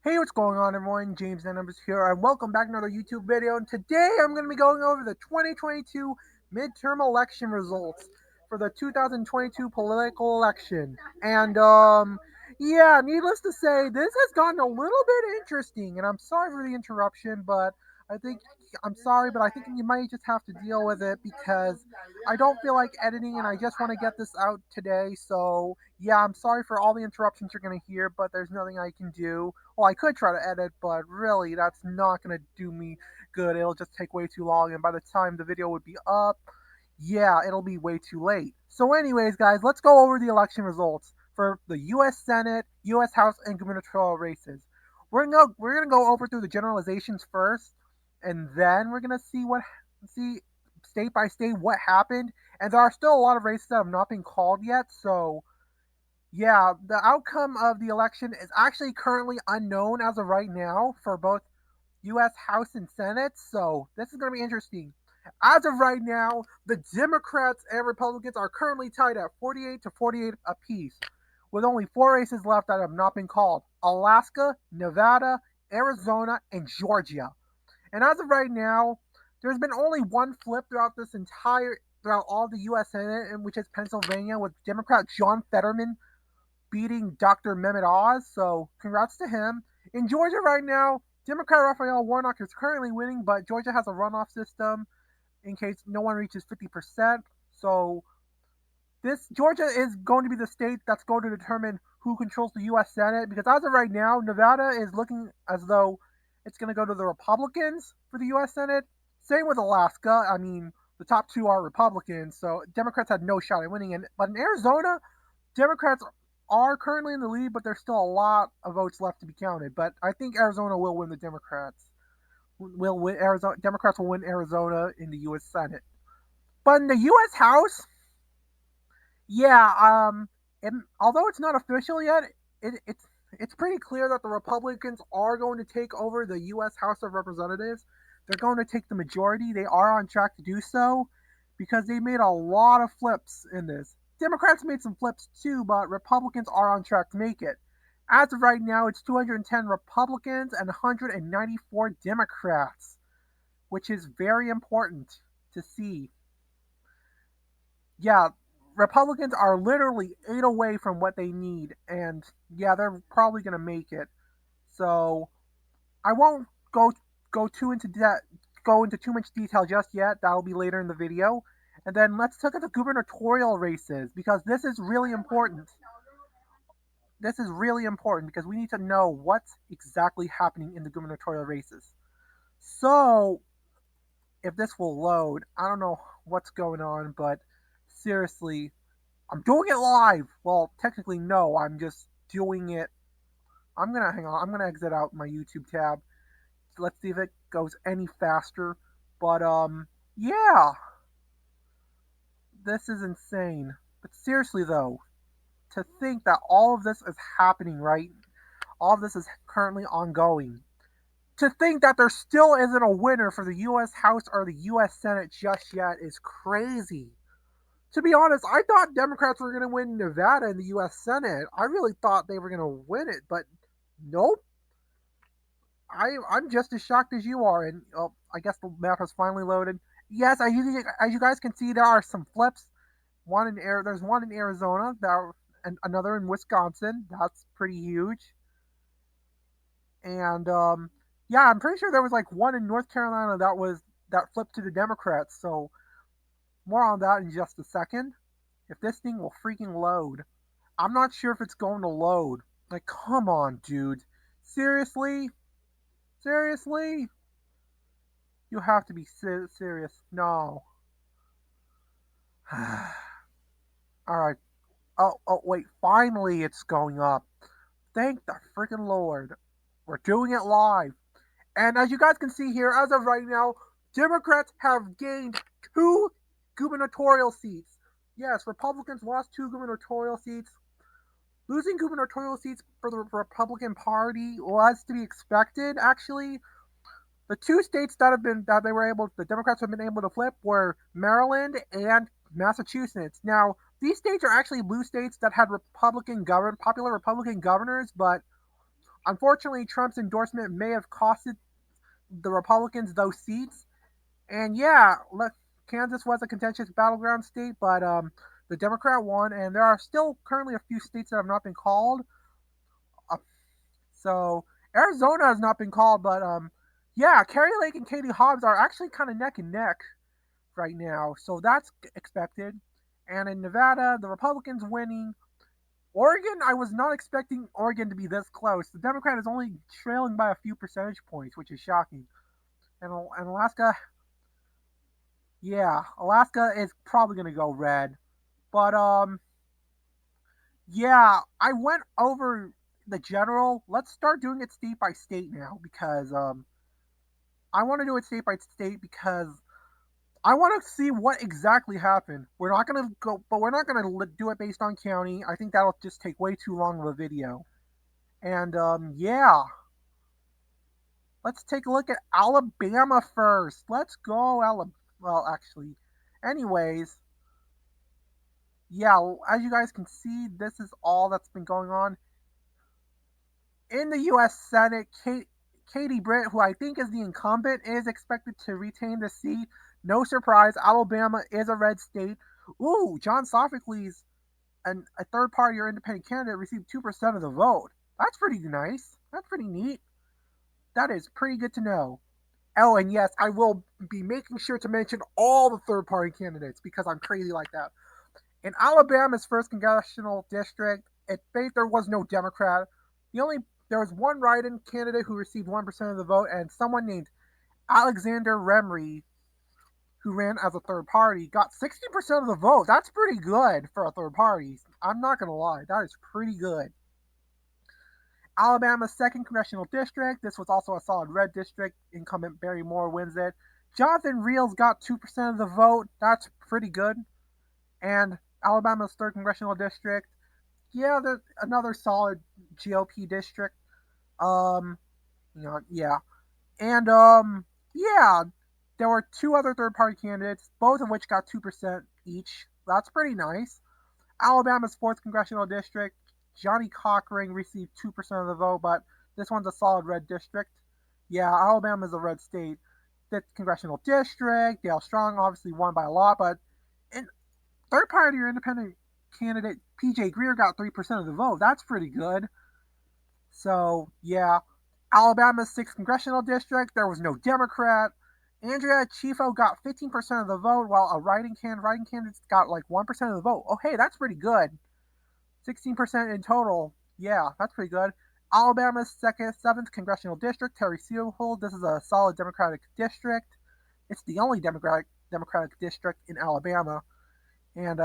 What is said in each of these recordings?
Hey, what's going on, everyone? James Numbers here, and welcome back to another YouTube video. And today I'm going to be going over the 2022 midterm election results for the 2022 political election. And needless to say, this has gotten a little bit interesting. And I'm sorry for the interruption, but I think I'm sorry, but I think you might just have to deal with it because I don't feel like editing, and I just want to get this out today. So yeah, I'm sorry for all the interruptions you're going to hear, but there's nothing I can do. Well, I could try to edit, but really, that's not going to do me good. It'll just take way too long, and by the time the video would be up, yeah, it'll be way too late. So, anyways, guys, let's go over the election results for the U.S. Senate, U.S. House, and gubernatorial races. We're gonna go over through the generalizations first, and then we're gonna see state by state what happened. And there are still a lot of races that have not been called yet, so yeah, the outcome of the election is actually currently unknown as of right now for both U.S. House and Senate, so this is going to be interesting. As of right now, the Democrats and Republicans are currently tied at 48 to 48 apiece, with only four races left that have not been called: Alaska, Nevada, Arizona, and Georgia. And as of right now, there's been only one flip throughout all the U.S. Senate, which is Pennsylvania, with Democrat John Fetterman beating Dr. Mehmet Oz, so congrats to him. In Georgia right now, Democrat Raphael Warnock is currently winning, but Georgia has a runoff system in case no one reaches 50%. So this Georgia is going to be the state that's going to determine who controls the U.S. Senate, because as of right now, Nevada is looking as though it's going to go to the Republicans for the U.S. Senate. Same with Alaska. I mean, the top two are Republicans, so Democrats had no shot at winning. But in Arizona, Democrats are currently in the lead, but there's still a lot of votes left to be counted. But I think Arizona will win the Democrats. Will win Arizona. Democrats will win Arizona in the U.S. Senate. But in the U.S. House, yeah, although it's not official yet, it's pretty clear that the Republicans are going to take over the U.S. House of Representatives. They're going to take the majority. They are on track to do so because they made a lot of flips in this. Democrats made some flips too, but Republicans are on track to make it. As of right now, it's 210 Republicans and 194 Democrats, which is very important to see. Yeah, Republicans are literally 8 away from what they need, and yeah, they're probably going to make it. So I won't go too into that go into too much detail just yet. That'll be later in the video. And then let's look at the gubernatorial races because this is really important. This is really important because we need to know what's exactly happening in the gubernatorial races. So, if this will load, I don't know what's going on, but seriously, I'm doing it live. Well, technically, no, I'm just doing it. I'm gonna hang on. I'm gonna exit out my YouTube tab. Let's see if it goes any faster. But yeah, this is insane. But seriously though, to think that all of this is happening, right? All of this is currently ongoing. To think that there still isn't a winner for the U.S. House or the U.S. Senate just yet is crazy. To be honest, I thought Democrats were going to win Nevada in the U.S. Senate. I really thought they were going to win it, but nope. I'm just as shocked as you are, and I guess the map has finally loaded. Yes, as you guys can see, there are some flips. There's one in Arizona, and another in Wisconsin. That's pretty huge. And yeah, I'm pretty sure there was like one in North Carolina that flipped to the Democrats. So more on that in just a second. If this thing will freaking load, I'm not sure if it's going to load. Like, come on, dude. Seriously, seriously, you have to be serious. No. All right. Oh, wait. Finally, it's going up. Thank the freaking Lord. We're doing it live. And as you guys can see here, as of right now, Democrats have gained two gubernatorial seats. Yes, Republicans lost two gubernatorial seats. Losing gubernatorial seats for the Republican Party was to be expected, actually. The two states that the Democrats have been able to flip were Maryland and Massachusetts. Now, these states are actually blue states that had popular Republican governors, but unfortunately, Trump's endorsement may have costed the Republicans those seats. And yeah, look, Kansas was a contentious battleground state, but the Democrat won, and there are still currently a few states that have not been called. Uh, so Arizona has not been called, but yeah, Kerry Lake and Katie Hobbs are actually kind of neck and neck right now, so that's expected. And in Nevada, the Republicans winning. Oregon, I was not expecting Oregon to be this close. The Democrat is only trailing by a few percentage points, which is shocking. And Alaska, yeah, Alaska is probably going to go red. But yeah, I went over the general. Let's start doing it state by state now because I want to do it state by state because I want to see what exactly happened. We're not going to go, but we're not going to do it based on county. I think that'll just take way too long of a video. And yeah, let's take a look at Alabama first. Let's go, Alabama. Well, actually, anyways, yeah, as you guys can see, this is all that's been going on in the U.S. Senate. Katie Britt, who I think is the incumbent, is expected to retain the seat. No surprise, Alabama is a red state. Ooh, John Sophocles, a third party or independent candidate, received 2% of the vote. That's pretty nice. That's pretty neat. That is pretty good to know. Oh, and yes, I will be making sure to mention all the third party candidates because I'm crazy like that. In Alabama's first congressional district, there was no Democrat. There was one write-in candidate who received 1% of the vote, and someone named Alexander Remry, who ran as a third party, got 60% of the vote. That's pretty good for a third party. I'm not gonna lie, that is pretty good. Alabama's second congressional district. This was also a solid red district. Incumbent Barry Moore wins it. Jonathan Reels got 2% of the vote. That's pretty good. And Alabama's third congressional district. Yeah, another solid GOP district. Um, yeah. And yeah, there were two other third party candidates, both of which got 2% each. That's pretty nice. Alabama's fourth congressional district, Johnny Cochran received 2% of the vote, but this one's a solid red district. Yeah, Alabama's a red state. Fifth congressional district, Dale Strong obviously won by a lot, but in third party or independent candidate PJ Greer got 3% of the vote. That's pretty good. So, yeah. Alabama's 6th congressional district, there was no Democrat. Andrea Chifo got 15% of the vote, while a writing candidate got like 1% of the vote. Oh, hey, that's pretty good. 16% in total. Yeah, that's pretty good. Alabama's 7th congressional district, Terry Seahold. This is a solid Democratic district. It's the only Democratic district in Alabama. And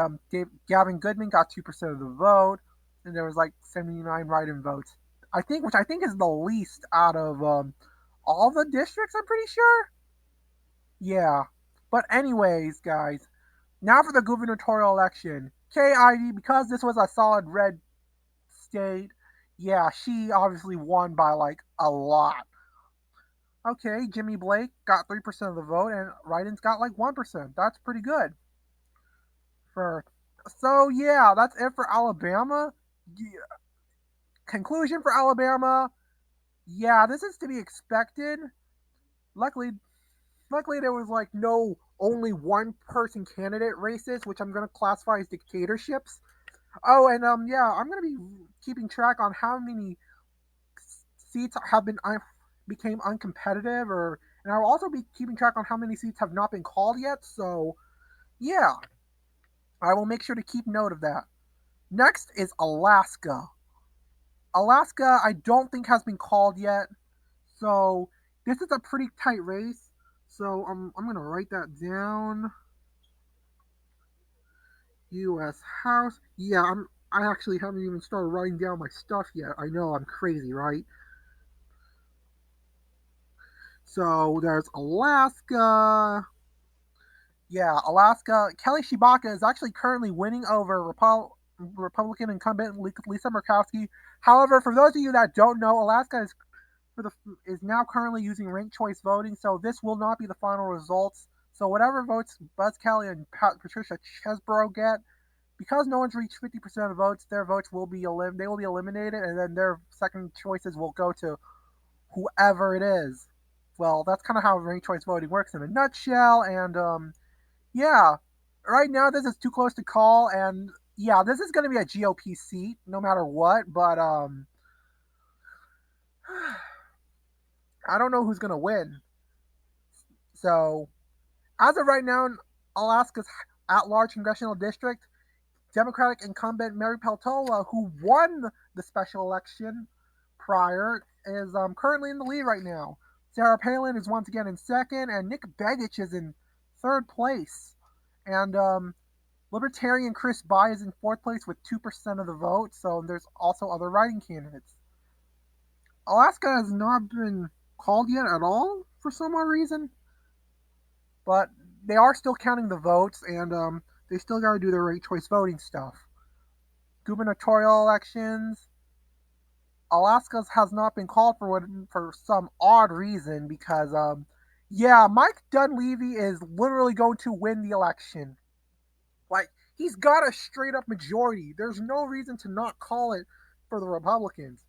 Gavin Goodman got 2% of the vote, and there was like 79 write-in votes. Which I think is the least out of all the districts. I'm pretty sure. Yeah, but anyways, guys, now for the gubernatorial election. KID, because this was a solid red state, yeah, she obviously won by like a lot. Okay, Jimmy Blake got 3% of the vote, and write-ins got like 1%. That's pretty good. For so yeah, that's it for Alabama. Yeah. Conclusion for Alabama. Yeah, this is to be expected. Luckily, luckily there was like no only one person candidate races, which I'm gonna classify as dictatorships. Oh, and yeah, I'm gonna be keeping track on how many seats have been became uncompetitive, and I will also be keeping track on how many seats have not been called yet. So yeah, I will make sure to keep note of that. Next is Alaska. Alaska, I don't think has been called yet, so this is a pretty tight race. So I'm gonna write that down. U.S. House. Yeah, I actually haven't even started writing down my stuff yet. I know I'm crazy, right? So there's Alaska. Yeah, Alaska. Kelly Shibaka is actually currently winning over Republican incumbent Lisa Murkowski. However, for those of you that don't know, Alaska is now currently using ranked choice voting, so this will not be the final results. So whatever votes Buzz Kelly and Patricia Chesborough get, because no one's reached 50% of the votes, their votes will be they will be eliminated, and then their second choices will go to whoever it is. Well, that's kind of how ranked choice voting works in a nutshell. And yeah, right now this is too close to call, and yeah, this is going to be a GOP seat no matter what. But I don't know who's going to win. So as of right now, in Alaska's at-large congressional district, Democratic incumbent Mary Peltola, who won the special election prior, is currently in the lead right now. Sarah Palin is once again in second, and Nick Begich is in third place. And Libertarian Chris Bai is in fourth place with 2% of the vote, so there's also other writing candidates. Alaska has not been called yet at all for some odd reason, but they are still counting the votes, and they still got to do their ranked choice voting stuff. Gubernatorial elections, Alaska has not been called for some odd reason because yeah, Mike Dunleavy is literally going to win the election. Like, he's got a straight up majority. There's no reason to not call it for the Republicans.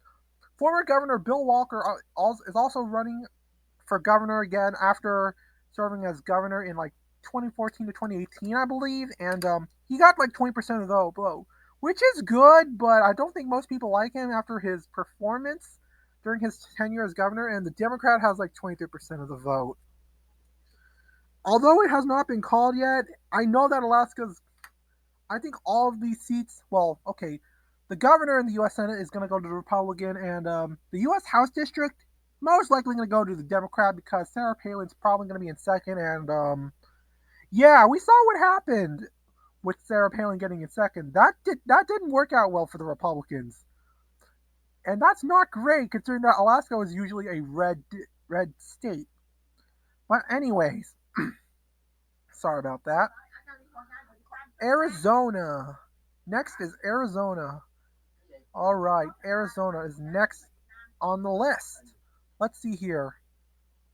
Former Governor Bill Walker is also running for governor again after serving as governor in like 2014 to 2018, I believe, and he got like 20% of the vote, which is good, but I don't think most people like him after his performance during his tenure as governor, and the Democrat has like 23% of the vote. Although it has not been called yet, I know that Alaska's, I think all of these seats, well, okay, the governor in the U.S. Senate is going to go to the Republican, and the U.S. House district most likely going to go to the Democrat because Sarah Palin's probably going to be in second, and yeah, we saw what happened with Sarah Palin getting in second. That didn't work out well for the Republicans, and that's not great considering that Alaska was usually a red state. But anyways, sorry about that. Arizona. Next is Arizona. All right, Arizona is next on the list. Let's see here.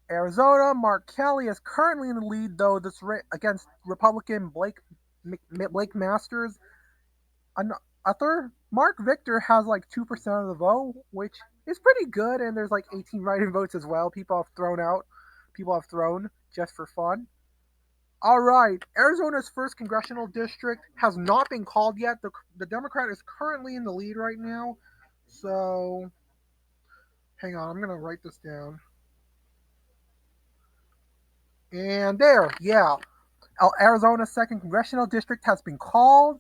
Arizona, Mark Kelly is currently in the lead, though this against Republican Blake Masters. Other Mark Victor has like 2% of the vote, which is pretty good, and there's like 18 write-in votes as well. People have thrown just for fun. All right, Arizona's first congressional district has not been called yet. The Democrat is currently in the lead right now, so hang on, I'm gonna write this down. And there, yeah, Arizona's second congressional district has been called.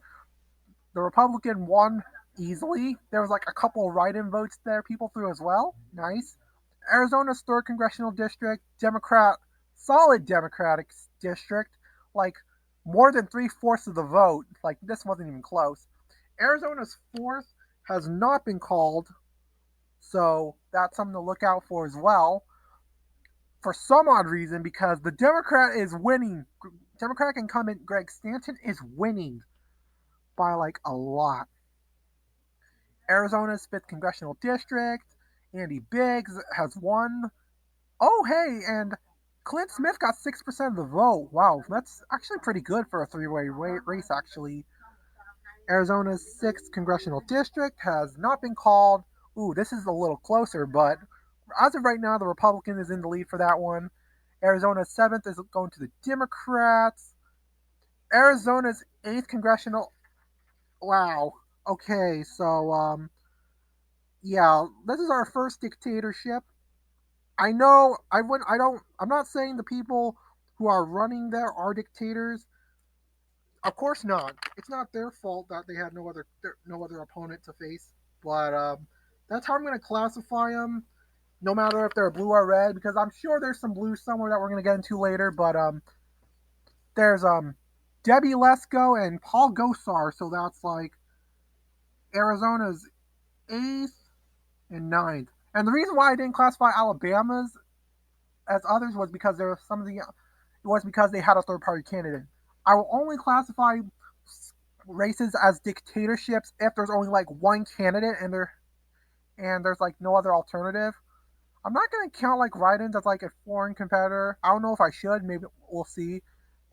The Republican won easily. There was like a couple of write-in votes there people threw as well. Nice. Arizona's third congressional district, solid Democratic district, like more than 3/4 of the vote. Like, this wasn't even close. Arizona's fourth has not been called, so that's something to look out for as well. For some odd reason, because the Democrat is winning. Democratic incumbent Greg Stanton is winning by like a lot. Arizona's 5th congressional district, Andy Biggs has won. Oh, hey, and Clint Smith got 6% of the vote. Wow, that's actually pretty good for a three-way race, actually. Arizona's 6th congressional district has not been called. Ooh, this is a little closer, but as of right now, the Republican is in the lead for that one. Arizona's 7th is going to the Democrats. Arizona's 8th congressional. Wow. Okay, so yeah, this is our first dictatorship. I know I wouldn't I don't I'm not saying the people who are running there are dictators. Of course not. It's not their fault that they had no other opponent to face. But that's how I'm going to classify them. No matter if they're blue or red, because I'm sure there's some blue somewhere that we're going to get into later. But there's Debbie Lesko and Paul Gosar, so that's like Arizona's eighth and ninth. And the reason why I didn't classify Alabama's as others was because there were some of the it was because they had a third party candidate. I will only classify races as dictatorships if there's only like one candidate and there's like no other alternative. I'm not gonna count like write-ins as like a foreign competitor. I don't know if I should. Maybe we'll see.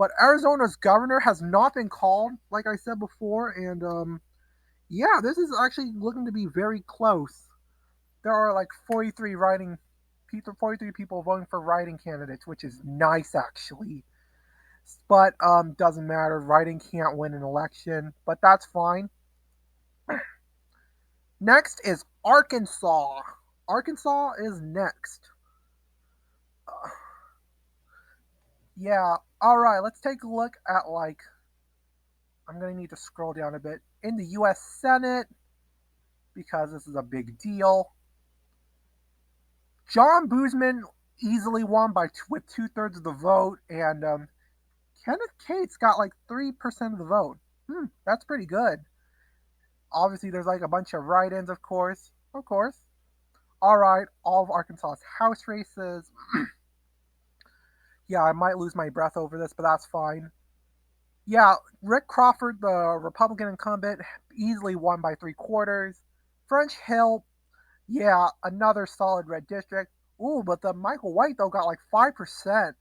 But Arizona's governor has not been called, like I said before, and yeah, this is actually looking to be very close. There are like 43 people voting for writing candidates, which is nice actually. But doesn't matter. Writing can't win an election, but that's fine. Next is Arkansas. Arkansas is next. Uh, yeah. All right. Let's take a look at like. I'm gonna need to scroll down a bit in the U.S. Senate because this is a big deal. John Boozman easily won with 2/3 of the vote, and Kenneth Cates got like 3% of the vote. That's pretty good. Obviously, there's like a bunch of write-ins, of course. Of course. All right, all of Arkansas's House races. Yeah, I might lose my breath over this, but that's fine. Yeah, Rick Crawford, the Republican incumbent, easily won by 3/4. French Hill, yeah, another solid red district. Ooh, but the Michael White though got like 5%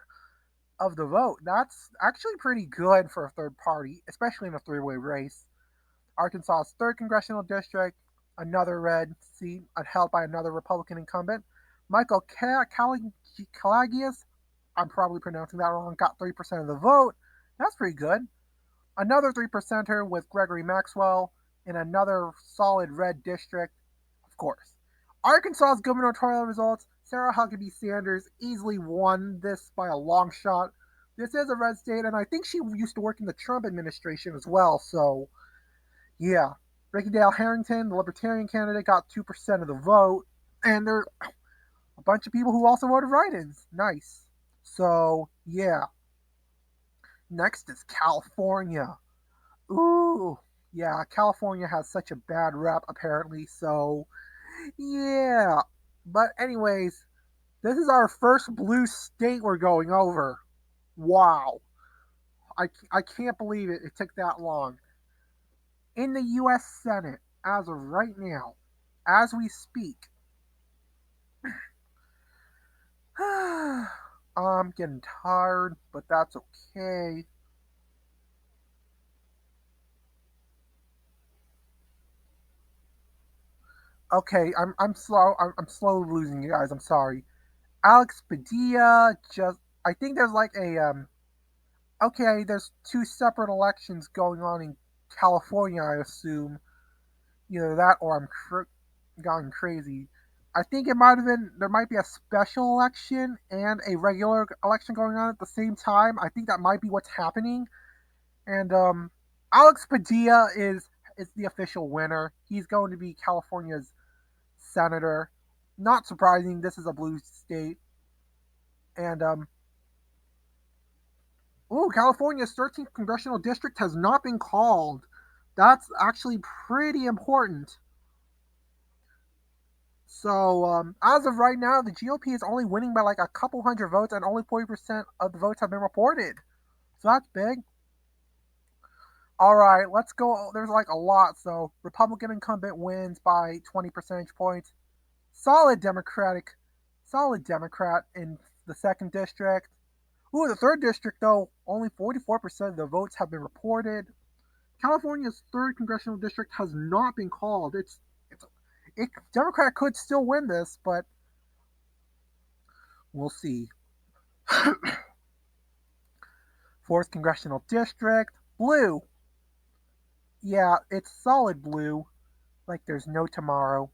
of the vote. That's actually pretty good for a third party, especially in a three-way race. Arkansas's third congressional district, another red seat held by another Republican incumbent. Michael Calagias, I'm probably pronouncing that wrong, got 3% of the vote. That's pretty good. Another 3%er with Gregory Maxwell in another solid red district, of course. Arkansas's gubernatorial results, Sarah Huckabee Sanders easily won this by a long shot. This is a red state, and I think she used to work in the Trump administration as well, so yeah. Ricky Dale Harrington, the Libertarian candidate, got 2% of the vote, and there are a bunch of people who also voted write ins. Nice. So, yeah. Next is California. Ooh, yeah, California has such a bad rep, apparently, so yeah. But, anyways, this is our first blue state we're going over. Wow. I can't believe it took that long. In the U.S. Senate, as of right now, as we speak, I'm getting tired, but that's okay. Okay, I'm slow. I'm slowly losing you guys. I'm sorry. Alex Padilla just. I think there's like a Okay, there's two separate elections going on in California. I assume either that or gone crazy. I think it might have been there might be a special election and a regular election going on at the same time. I think that might be what's happening. And Alex Padilla is the official winner. He's going to be California's senator. Not surprising. This is a blue state, and California's 13th congressional district has not been called. That's actually pretty important. So as of right now, the GOP is only winning by like a couple hundred votes, and only 40% of the votes have been reported. So that's big. All right, let's go. There's like a lot. So Republican incumbent wins by 20 percentage points. Solid Democratic, solid Democrat in the second district. Ooh, the third district though, only 44% of the votes have been reported. California's third congressional district has not been called. Democrat could still win this, but we'll see. Fourth congressional district, blue. Yeah, it's solid blue, like there's no tomorrow.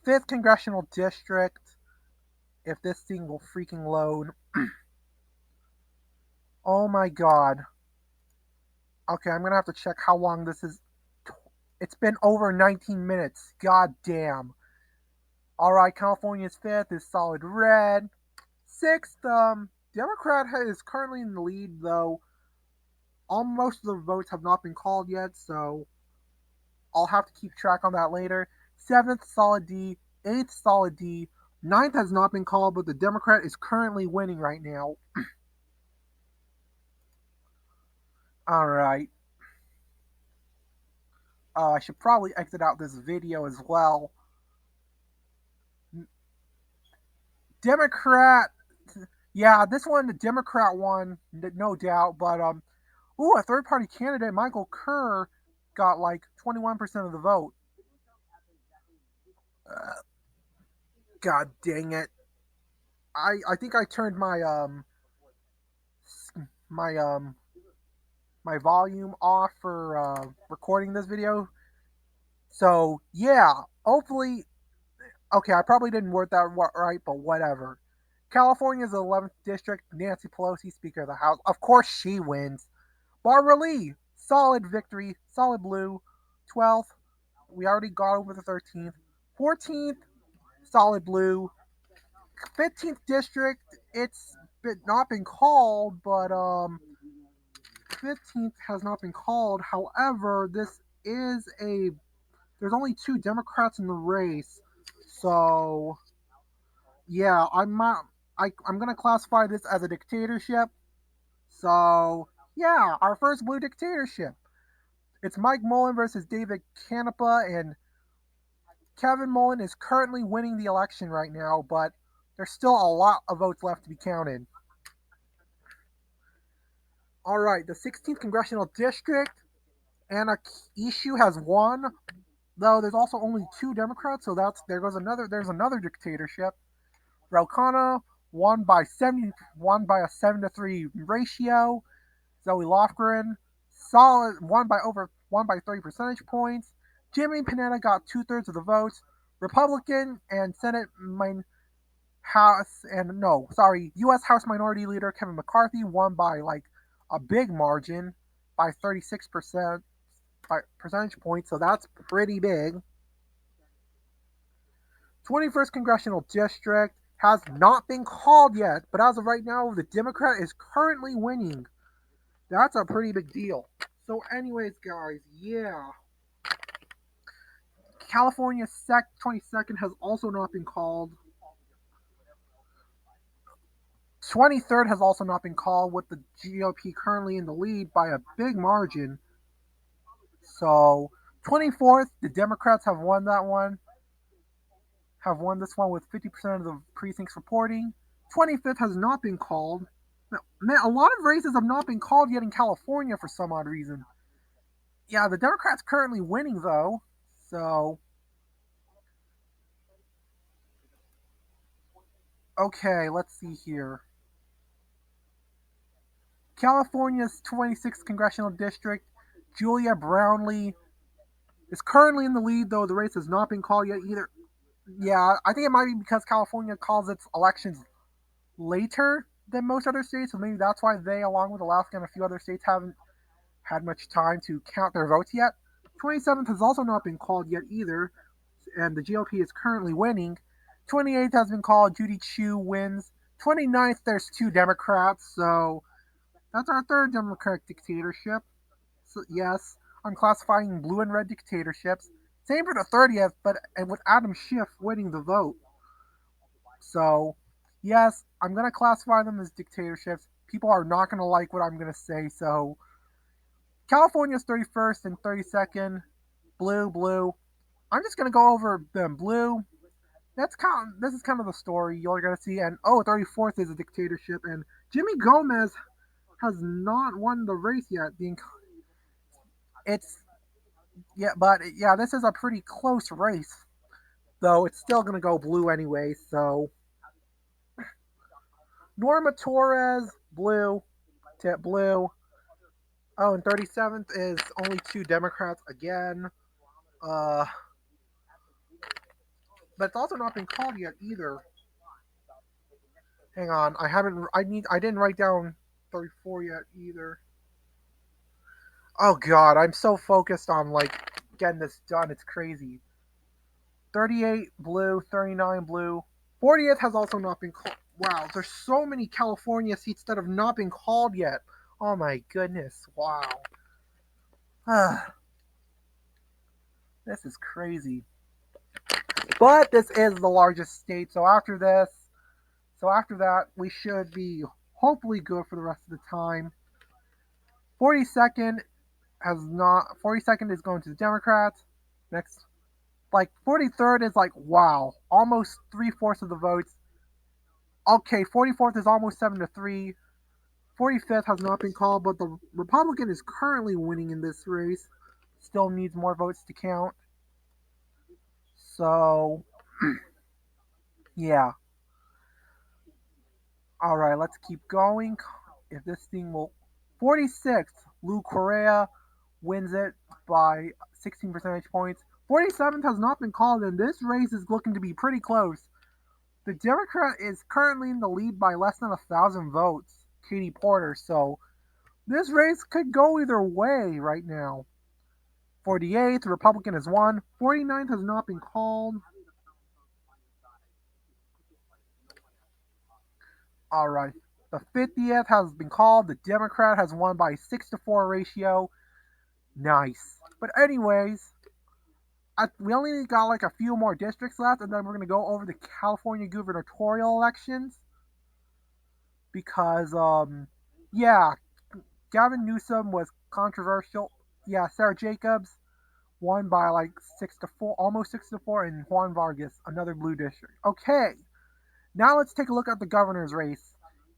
Fifth congressional district, if this thing will freaking load. Oh my god. Okay, I'm gonna have to check how long this is. It's been over 19 minutes. God damn. Alright, California's fifth is solid red. Sixth, Democrat is currently in the lead, though. Almost of the votes have not been called yet, so I'll have to keep track on that later. Seventh, solid D. Eighth, solid D. Ninth has not been called, but the Democrat is currently winning right now. Alright. I should probably exit out this video as well. Democrat Yeah, this one, the Democrat won, no doubt. But a third party candidate, Michael Kerr, got like 21% of the vote. Uh, God dang it! I think I turned my my volume off for recording this video. So yeah, hopefully, okay, I probably didn't word that right, but whatever. California's 11th district. Nancy Pelosi, Speaker of the House. Of course, she wins. Barbara Lee, solid victory, solid blue. 12th, we already got over the 13th. 14th, solid blue. 15th district, not been called, but 15th has not been called. However, this is a there's only two Democrats in the race, so yeah, I'm gonna classify this as a dictatorship. So yeah, our first blue dictatorship. It's Mike Mullen versus David Canepa, and Kevin Mullen is currently winning the election right now, but there's still a lot of votes left to be counted. All right, the 16th congressional district, Anna Issue has won, though there's also only two Democrats, so there's another dictatorship. Raucana won by a 7-3 ratio. Zoe Lofgren solid won by 30 percentage points. Jimmy Panetta got 2/3 of the votes. Republican and Senate House and no, sorry, U.S. House Minority Leader Kevin McCarthy won by like a big margin by 36% by percentage points, so that's pretty big. 21st Congressional District has not been called yet, but as of right now, the Democrat is currently winning. That's a pretty big deal. So, anyways, guys, yeah. California's 22nd has also not been called. 23rd has also not been called, with the GOP currently in the lead by a big margin. So, 24th, the Democrats have won this one with 50% of the precincts reporting. 25th has not been called. Man, a lot of races have not been called yet in California for some odd reason. Yeah, the Democrats currently winning though. So, okay, let's see here. California's 26th congressional district, Julia Brownlee is currently in the lead, though the race has not been called yet either. Yeah, I think it might be because California calls its elections later than most other states, so maybe that's why they, along with Alaska and a few other states, haven't had much time to count their votes yet. 27th has also not been called yet either, and the GOP is currently winning. 28th has been called, Judy Chu wins. 29th, there's two Democrats, so that's our third Democratic dictatorship. So, yes, I'm classifying blue and red dictatorships. Same for the 30th, but and with Adam Schiff winning the vote. So, yes, I'm going to classify them as dictatorships. People are not going to like what I'm going to say, so California's 31st and 32nd, blue, blue. I'm just going to go over them. Blue, this is kind of the story you're going to see. And 34th is a dictatorship, and Jimmy Gomez has not won the race yet. It's but yeah, this is a pretty close race, though it's still gonna go blue anyway. So Norma Torres, blue, tip blue. Oh, and 37th is only two Democrats again. Uh, but it's also not been called yet either. Hang on, I didn't write down 34 yet either. Oh God, I'm so focused on like getting this done. It's crazy. 38 blue, 39 blue. 40th has also not been called. Wow, there's so many California seats that have not been called yet. Oh my goodness, wow. This is crazy. But this is the largest state, so after that, we should be hopefully good for the rest of the time. 42nd has not 42nd is going to the Democrats. Next, like 43rd is like wow, almost 3/4 of the votes. Okay, 44th is almost 7-3. 45th has not been called, but the Republican is currently winning in this race. Still needs more votes to count. So, yeah. All right, let's keep going. If this thing will. 46th, Lou Correa wins it by 16 percentage points. 47th has not been called, and this race is looking to be pretty close. The Democrat is currently in the lead by less than 1,000 votes, Katie Porter. So this race could go either way right now. 48th, the Republican has won. 49th has not been called. All right. The 50th has been called. The Democrat has won by 6-4 ratio. Nice. But anyways, we only got like a few more districts left, and then we're gonna go over the California gubernatorial elections because yeah, Gavin Newsom was controversial. Yeah, Sarah Jacobs won by like 6-4, almost 6-4, and Juan Vargas, another blue district. Okay, now let's take a look at the governor's race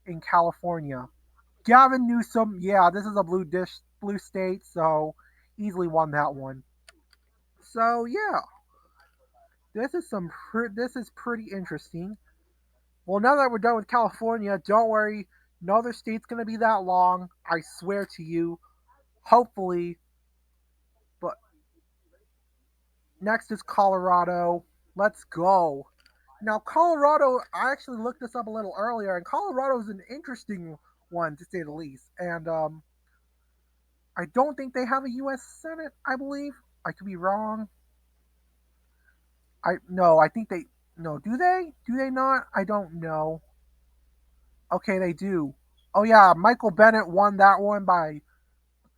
in California. Gavin Newsom, yeah, this is a blue state, so easily won that one. So yeah, this is pretty interesting. Well, now that we're done with California, don't worry, no other state's gonna be that long. I swear to you. Hopefully, but next is Colorado. Let's go. Now, Colorado, I actually looked this up a little earlier, and Colorado is an interesting one to say the least. And I don't think they have a U.S. Senate. I believe I could be wrong. I no, I think they no. Do they? Do they not? I don't know. Okay, they do. Oh yeah, Michael Bennett won that one by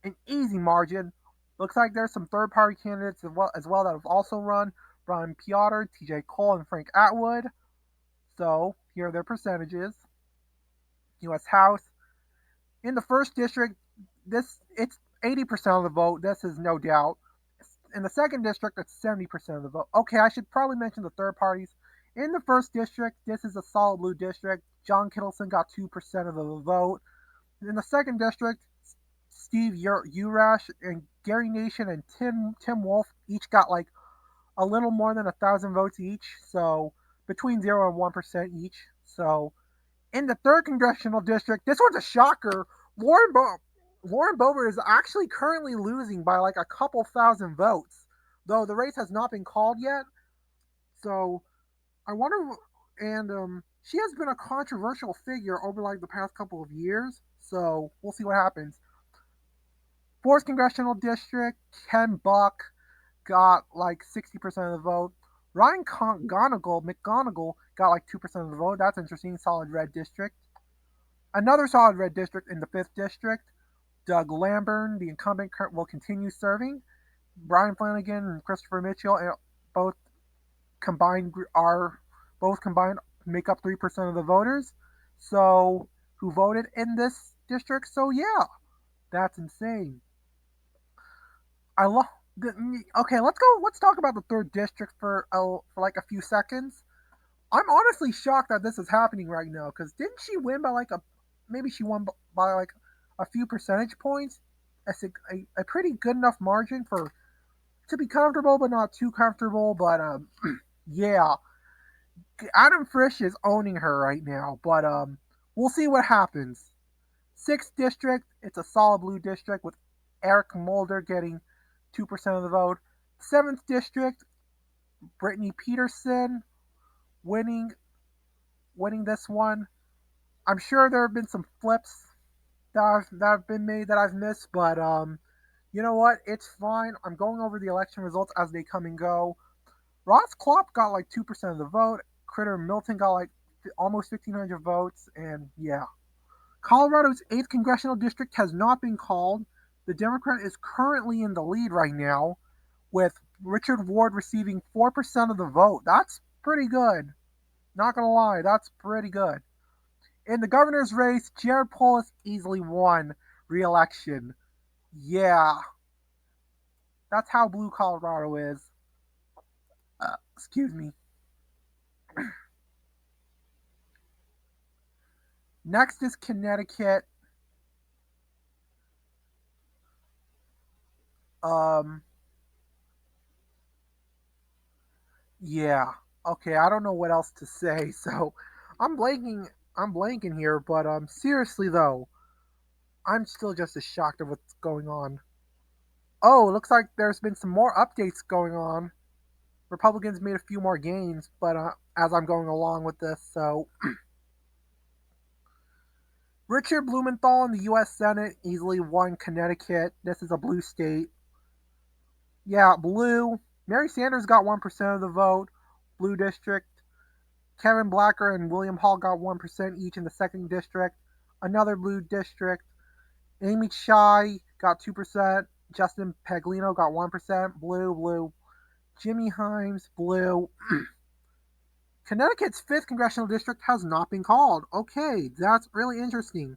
an easy margin. Looks like there's some third-party candidates as well that have also run. Brian Piotr, T.J. Cole, and Frank Atwood. So here are their percentages. U.S. House in the first district, this it's 80% of the vote. This is no doubt. In the second district, it's 70% of the vote. Okay, I should probably mention the third parties. In the first district, this is a solid blue district. John Kittleson got 2% of the vote. In the second district, Steve Urash and Gary Nation and Tim Wolf each got like a little more than 1,000 votes each. So between 0 and 1% each. So in the third congressional district, this one's a shocker. Lauren Bo- Lauren Boebert is actually currently losing by like a couple thousand votes, though the race has not been called yet. So I wonder, and she has been a controversial figure over like the past couple of years. So we'll see what happens. Fourth congressional district, Ken Buck got like 60% of the vote. Ryan McGonigal got like 2% of the vote. That's interesting. Solid red district. Another solid red district in the 5th district. Doug Lamburn, the incumbent, will continue serving. Brian Flanagan and Christopher Mitchell both combined are both combined make up 3% of the voters. So who voted in this district? So yeah, that's insane. I love. Okay, let's go. Let's talk about the third district for like a few seconds. I'm honestly shocked that this is happening right now because didn't she win by like a maybe she won by like a few percentage points? That's a pretty good enough margin for to be comfortable, but not too comfortable. But yeah, Adam Frisch is owning her right now. But we'll see what happens. 6th district, it's a solid blue district with Eric Mulder getting 2% of the vote. 7th district, Brittany Peterson winning winning this one. I'm sure there have been some flips that have been made that I've missed, but you know what? It's fine. I'm going over the election results as they come and go. Ross Klopp got like 2% of the vote. Critter Milton got like almost 1,500 votes, and yeah. Colorado's 8th congressional district has not been called. The Democrat is currently in the lead right now, with Richard Ward receiving 4% of the vote. That's pretty good. Not gonna lie, that's pretty good. In the governor's race, Jared Polis easily won re-election. Yeah, that's how blue Colorado is. Excuse me. Next is Connecticut. Um, yeah. Okay, I don't know what else to say. So, I'm blanking. I'm blanking here, but seriously though, I'm still just as shocked at what's going on. Oh, it looks like there's been some more updates going on. Republicans made a few more gains, but as I'm going along with this, so Richard Blumenthal in the U.S. Senate easily won Connecticut. This is a blue state. Yeah, blue. Mary Sanders got 1% of the vote. Blue district. Kevin Blacker and William Hall got 1% each in the second district. Another blue district. Amy Chai got 2%. Justin Paglino got 1%. Blue, blue. Jimmy Himes, blue. Connecticut's 5th congressional district has not been called. Okay, that's really interesting.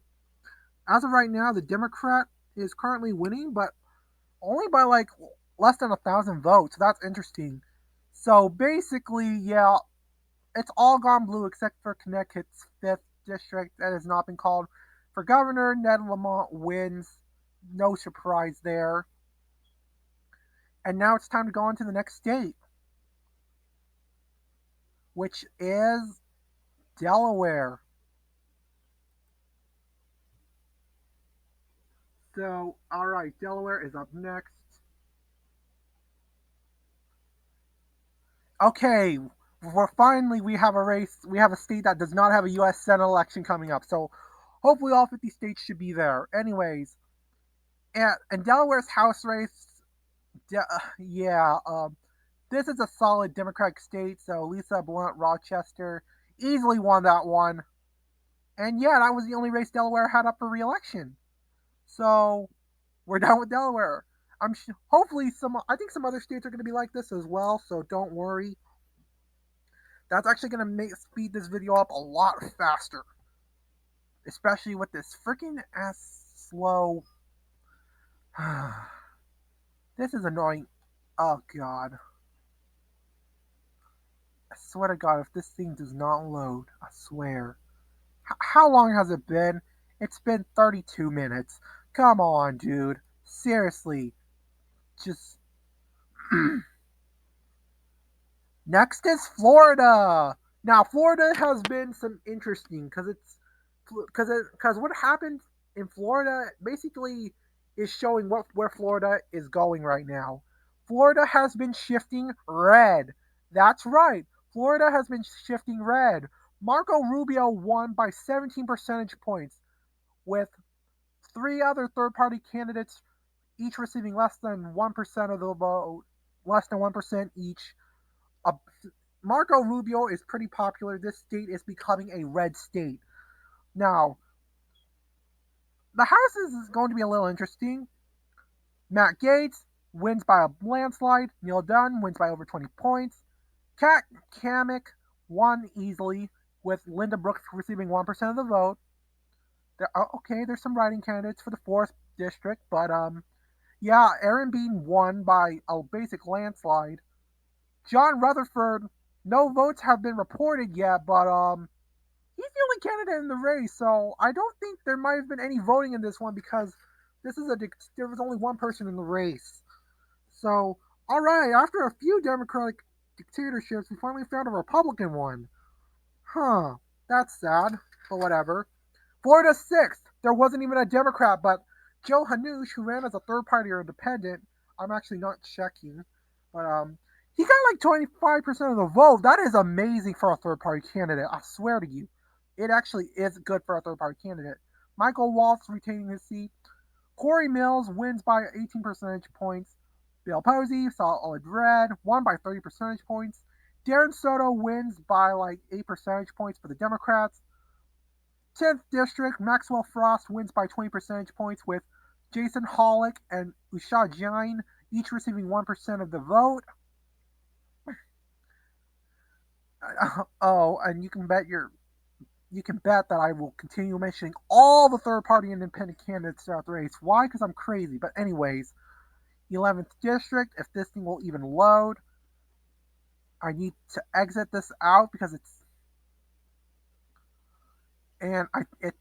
As of right now, the Democrat is currently winning, but only by like less than 1,000 votes. That's interesting. So basically, yeah, it's all gone blue except for Connecticut's 5th district that has not been called. For governor, Ned Lamont wins. No surprise there. And now it's time to go on to the next state, which is Delaware. So, all right, Delaware is up next. Okay, we have a race. We have a state that does not have a U.S. Senate election coming up. So, hopefully, all 50 states should be there. Anyways, and Delaware's House race, yeah, this is a solid Democratic state. So, Lisa Blunt Rochester easily won that one. And yeah, that was the only race Delaware had up for re-election. So, we're done with Delaware. Hopefully some. I think some other states are going to be like this as well. So don't worry. That's actually going to make speed this video up a lot faster, especially with this freaking ass slow. This is annoying. Oh god. I swear to god, if this thing does not load, I swear. How long has it been? It's been 32 minutes. Come on, dude. Seriously. Just Next is Florida. Now, Florida has been some interesting because what happened in Florida basically is showing where Florida is going right now. Florida has been shifting red. That's right. Florida has been shifting red. Marco Rubio won by 17 percentage points, with three other third-party candidates each receiving less than 1% of the vote, less than 1% each. Uh, Marco Rubio is pretty popular. This state is becoming a red state. Now, the House is going to be a little interesting. Matt Gaetz wins by a landslide. Neil Dunn wins by over 20 points. Kat Kamik won easily, with Linda Brooks receiving 1% of the vote. There's some writing candidates for the 4th district, but yeah, Aaron Bean won by a basic landslide. John Rutherford, no votes have been reported yet, but he's the only candidate in the race, so I don't think there might have been any voting in this one because there was only one person in the race. So, all right, after a few Democratic dictatorships, we finally found a Republican one. Huh, that's sad, but whatever. Florida 6th, there wasn't even a Democrat, but Joe Hanush, who ran as a third party or independent, I'm actually not checking, but he got like 25% of the vote. That is amazing for a third party candidate. I swear to you. It actually is good for a third party candidate. Michael Waltz retaining his seat. Corey Mills wins by 18 percentage points. Bill Posey, solid red, won by 30 percentage points. Darren Soto wins by like 8 percentage points for the Democrats. 10th District, Maxwell Frost wins by 20 percentage points, with Jason Hollick and Usha Jain each receiving 1% of the vote. Oh, and you can bet that I will continue mentioning all the third party independent candidates throughout the race. Why? Because I'm crazy. But anyways, 11th District, if this thing will even load, I need to exit this out because it's and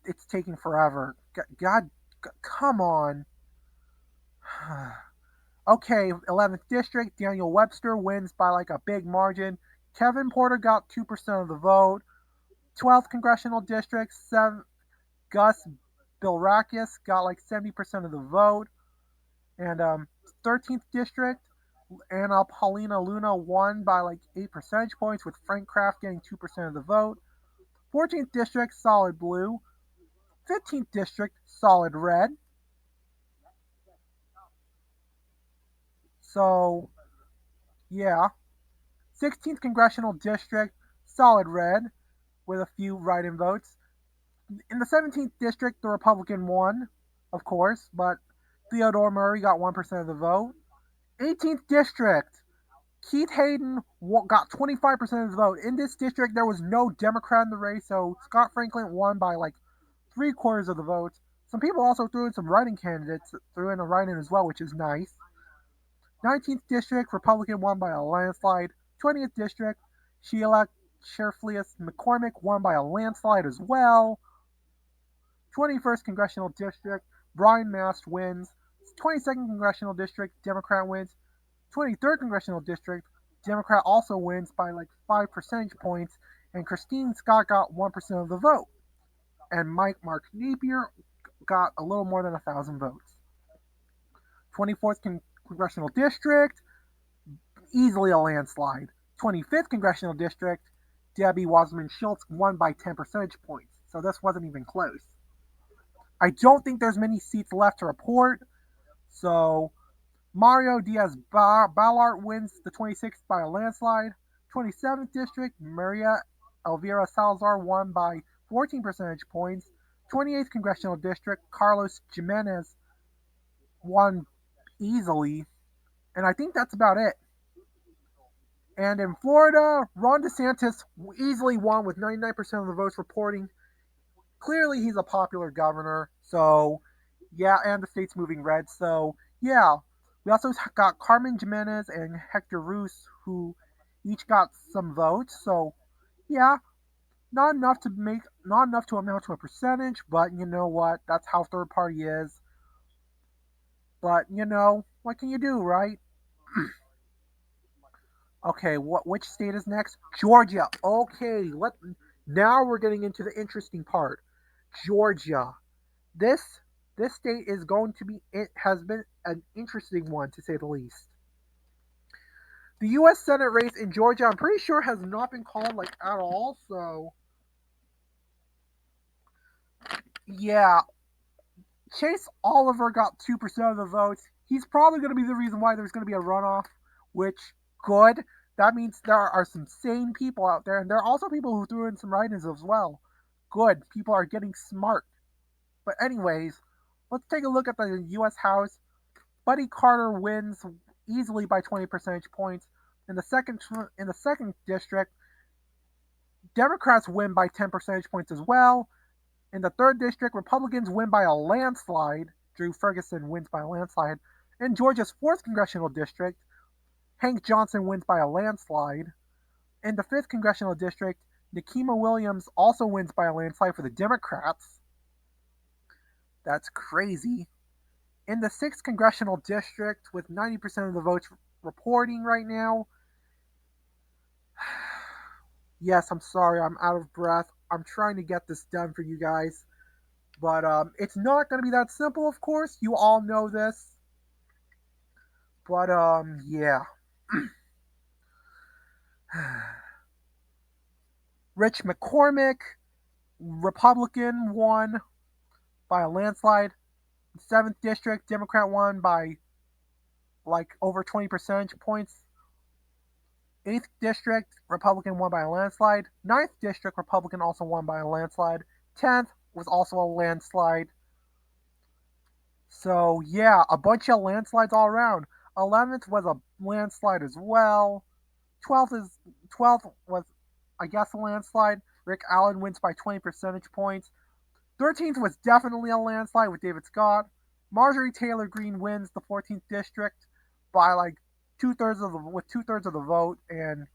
it's taking forever. God, come on. Okay, 11th district, Daniel Webster wins by like a big margin. Kevin Porter got 2% of the vote. 12th congressional district, Gus Bilrakis got like 70% of the vote. And 13th district, Anna Paulina Luna won by like 8 percentage points, with Frank Kraft getting 2% of the vote. 14th district, solid blue. 15th district, solid red. So, yeah. 16th congressional district, solid red, with a few write in votes. In the 17th district, the Republican won, of course, but Theodore Murray got 1% of the vote. 18th district, Keith Hayden got 25% of the vote. In this district, there was no Democrat in the race, so Scott Franklin won by like 3/4 of the votes. Some people also threw in some write-in candidates, threw in a write-in as well, which is nice. 19th district, Republican won by a landslide. 20th district, Sheila Sherflius McCormick won by a landslide as well. 21st congressional district, Brian Mast wins. 22nd congressional district, Democrat wins. 23rd congressional district, Democrat also wins by like 5 percentage points, and Christine Scott got 1% of the vote. And Mark Napier got a little more than 1,000 votes. 24th congressional district, easily a landslide. 25th congressional district, Debbie Wasserman Schultz won by 10 percentage points. So this wasn't even close. I don't think there's many seats left to report. So Mario Diaz Ballart wins the 26th by a landslide. 27th district, Maria Elvira Salazar won by 14 percentage points. 28th congressional district, Carlos Jimenez won easily. And I think that's about it. And in Florida, Ron DeSantis easily won with 99% of the votes reporting. Clearly, he's a popular governor. So, yeah, and the state's moving red. So, yeah. We also got Carmen Jimenez and Hector Roos, who each got some votes. So, yeah, not enough to amount to a percentage, but you know what? That's how third party is. But, what can you do, right? Okay, which state is next? Georgia. Okay, now we're getting into the interesting part. Georgia. This this state is going to be it has been an interesting one to say the least. The U.S. Senate race in Georgia, I'm pretty sure, has not been called like at all. So yeah, Chase Oliver got 2% of the votes. He's probably going to be the reason why there's going to be a runoff, which good. That means there are some sane people out there, and there are also people who threw in some write-ins as well. Good. People are getting smart. But anyways, let's take a look at the U.S. House. Buddy Carter wins easily by 20 percentage points. In the second district, Democrats win by 10 percentage points as well. In the third district, Republicans win by a landslide. Drew Ferguson wins by a landslide. In Georgia's fourth congressional district, Hank Johnson wins by a landslide. In the fifth congressional district, Nikema Williams also wins by a landslide for the Democrats. That's crazy. In the sixth congressional district, with 90% of the votes reporting right now, yes, I'm sorry, I'm out of breath. I'm trying to get this done for you guys. But it's not going to be that simple, of course. You all know this. But yeah. Rich McCormick, Republican, won by a landslide. 7th district, Democrat won by like over 20 percentage points. 8th district, Republican won by a landslide. 9th district, Republican also won by a landslide. 10th was also a landslide. So yeah, a bunch of landslides all around. 11th was a landslide as well. 12th was, I guess, a landslide. Rick Allen wins by 20 percentage points. 13th was definitely a landslide with David Scott. Marjorie Taylor Greene wins the 14th district by like 2/3 of the vote. And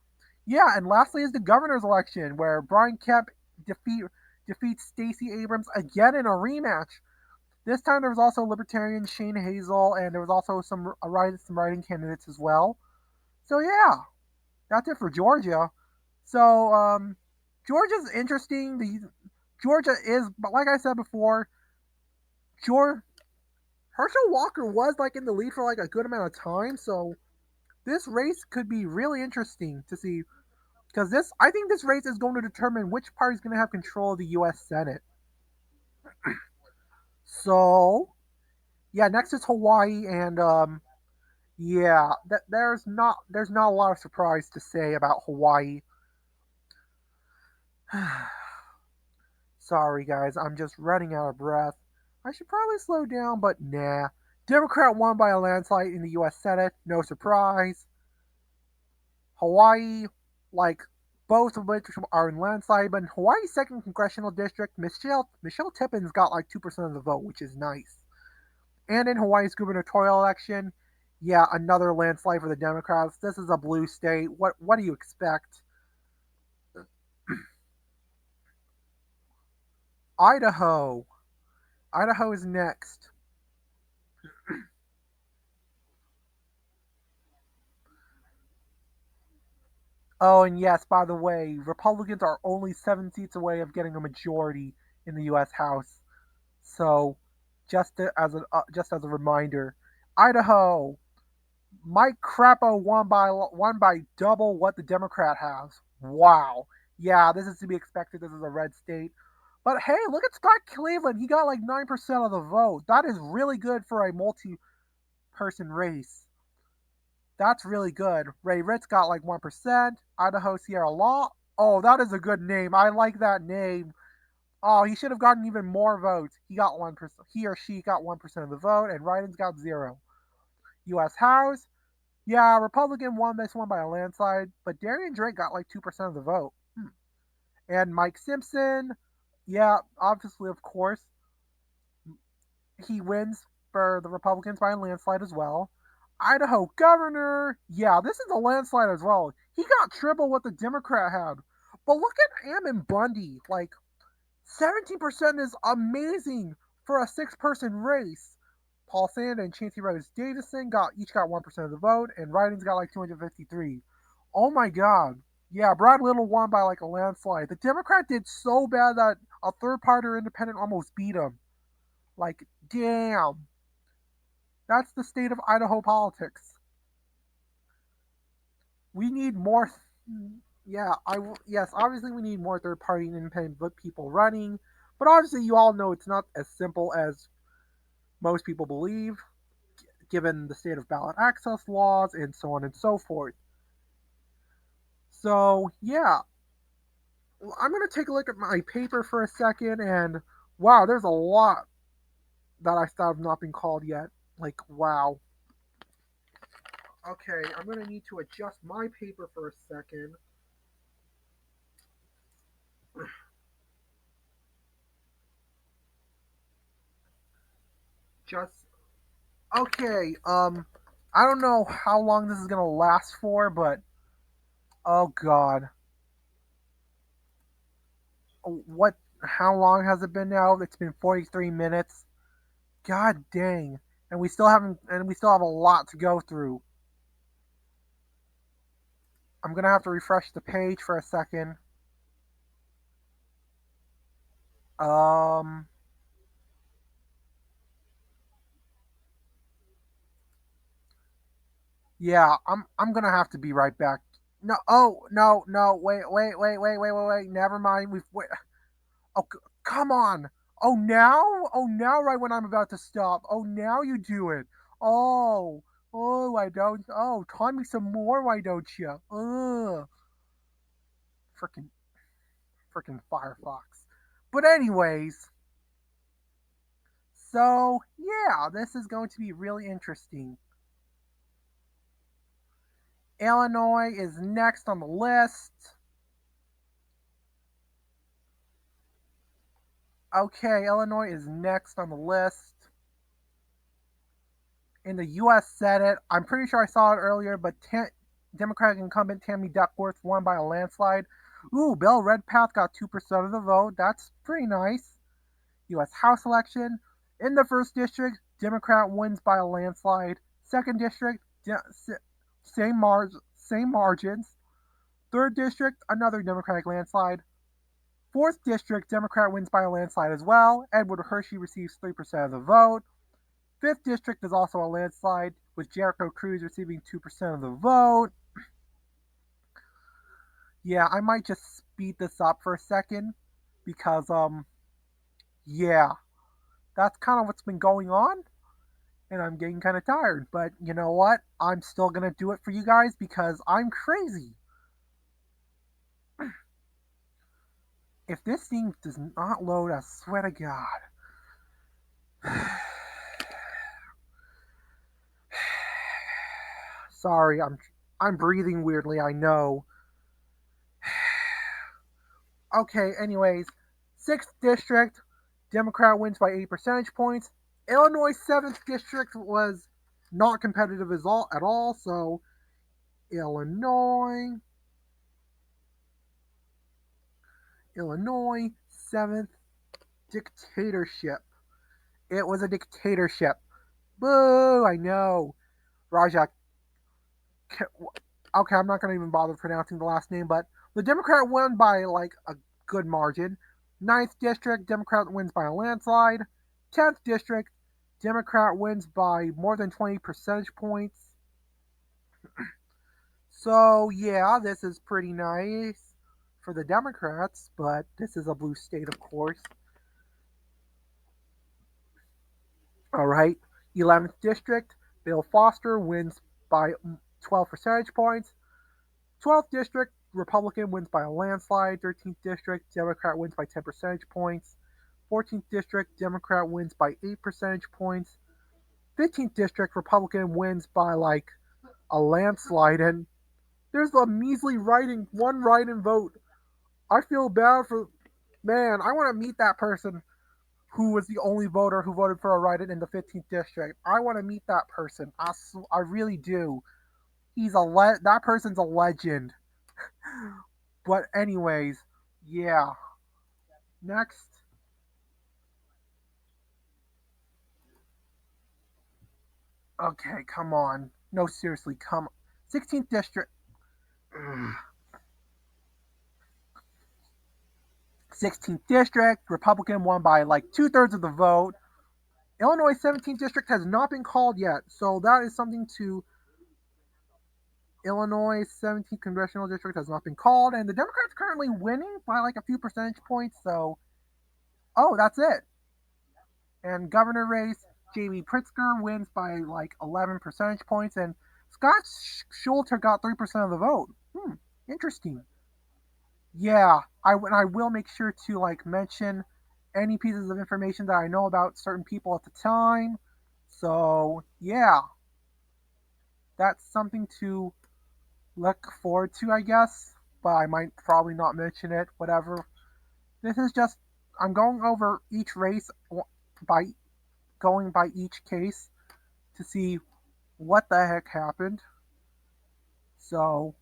yeah, and lastly is the governor's election, where Brian Kemp defeats Stacey Abrams again in a rematch. This time there was also Libertarian Shane Hazel, and there was also some writing candidates as well. So yeah, that's it for Georgia. So Georgia's interesting. Georgia is, but like I said before, Georgia Herschel Walker was like in the lead for like a good amount of time. So this race could be really interesting to see because I think this race is going to determine which party is going to have control of the U.S. Senate. So yeah, next is Hawaii, and yeah, there's not a lot of surprise to say about Hawaii. Sorry guys, I'm just running out of breath. I should probably slow down, but nah. Democrat won by a landslide in the U.S. Senate. No surprise. Hawaii, like both of which are in landslide, but in Hawaii's second congressional district, Michelle Tippins got like 2% of the vote, which is nice. And in Hawaii's gubernatorial election, yeah, another landslide for the Democrats. This is a blue state. What do you expect? Idaho. Idaho is next. Oh, and yes, by the way, Republicans are only 7 seats away of getting a majority in the U.S. House. So, just as a reminder, Idaho, Mike Crapo won by double what the Democrat has. Wow. Yeah, this is to be expected. This is a red state. But hey, look at Scott Cleveland. He got like 9% of the vote. That is really good for a multi-person race. That's really good. Ray Ritz got like 1%. Idaho Sierra Law. Oh, that is a good name. I like that name. Oh, he should have gotten even more votes. He got 1%. He or she got 1% of the vote, and Write-ins got 0. U.S. House. Yeah, Republican won this one by a landslide, but Darian Drake got like 2% of the vote. And Mike Simpson, yeah, obviously, of course, he wins for the Republicans by a landslide as well. Idaho governor, yeah, this is a landslide as well. He got triple what the Democrat had. But look at Ammon Bundy. Like, 17% is amazing for a six-person race. Paul Sand and Chancey Rose Davison each got 1% of the vote, and Writings got like 253. Oh my god. Yeah, Brad Little won by like a landslide. The Democrat did so bad that a third party or independent almost beat him. Like, damn. That's the state of Idaho politics. We need more. Yeah, yes, obviously we need more third party and independent people running, but obviously you all know it's not as simple as most people believe, given the state of ballot access laws and so on and so forth. So, yeah, I'm going to take a look at my paper for a second, and wow, there's a lot that I still have not been called yet. Like, wow. Okay, I'm going to need to adjust my paper for a second. Just, okay, I don't know how long this is going to last for, but oh god. How long has it been now? It's been 43 minutes. God dang. And we still have a lot to go through. I'm gonna have to refresh the page for a second. Um yeah, I'm gonna have to be right back. No, oh no, wait. Never mind. Oh, come on. Oh now, right when I'm about to stop. Oh, now you do it. Oh, why don't? Oh, tell me some more. Why don't you? Freaking, freaking Firefox. But anyways, so yeah, this is going to be really interesting. Illinois is next on the list. Okay, Illinois is next on the list. In the U.S. Senate, I'm pretty sure I saw it earlier, but Democratic incumbent Tammy Duckworth won by a landslide. Ooh, Bill Redpath got 2% of the vote. That's pretty nice. U.S. House election. In the first district, Democrat wins by a landslide. Second district, same margins. Third district, another Democratic landslide. Fourth district, Democrat wins by a landslide as well. Edward Hershey receives 3% of the vote. Fifth district is also a landslide, with Jericho Cruz receiving 2% of the vote. Yeah, I might just speed this up for a second because, yeah, that's kind of what's been going on, and I'm getting kind of tired. But you know what? I'm still gonna do it for you guys because I'm crazy. If this thing does not load, I swear to God. Sorry, I'm breathing weirdly. I know. Okay, anyways, sixth district, Democrat wins by 8 percentage points. Illinois seventh district was not competitive at all. So Illinois, Illinois seventh dictatorship. It was a dictatorship. Boo! I know. Raja. Okay, I'm not gonna even bother pronouncing the last name, but the Democrat won by like a good margin. Ninth district, Democrat wins by a landslide. 10th district, Democrat wins by more than 20 percentage points. So, yeah, this is pretty nice for the Democrats, but this is a blue state, of course. All right. 11th district, Bill Foster wins by 12 percentage points. 12th district, Republican wins by a landslide. 13th district, Democrat wins by 10 percentage points. 14th district, Democrat wins by 8 percentage points. 15th district, Republican wins by like a landslide. And there's a measly one write-in vote. I feel bad for, man, I want to meet that person who was the only voter who voted for a write-in in the 15th district. I want to meet that person. I really do. That person's a legend. But anyways, yeah. Next. Okay, come on. No, seriously, come. 16th district. 16th district. Republican won by like 2/3 of the vote. Illinois 17th district has not been called yet, so that is something to. Illinois 17th congressional district has not been called, and the Democrats currently winning by like a few percentage points. So, oh, that's it. And governor race, J.B. Pritzker wins by like 11 percentage points, and Scott Schulter got 3% of the vote. Interesting. Yeah, I will make sure to like mention any pieces of information that I know about certain people at the time. So yeah, that's something to look forward to, I guess. But I might probably not mention it. Whatever. This is just I'm going over each race by going by each case to see what the heck happened. So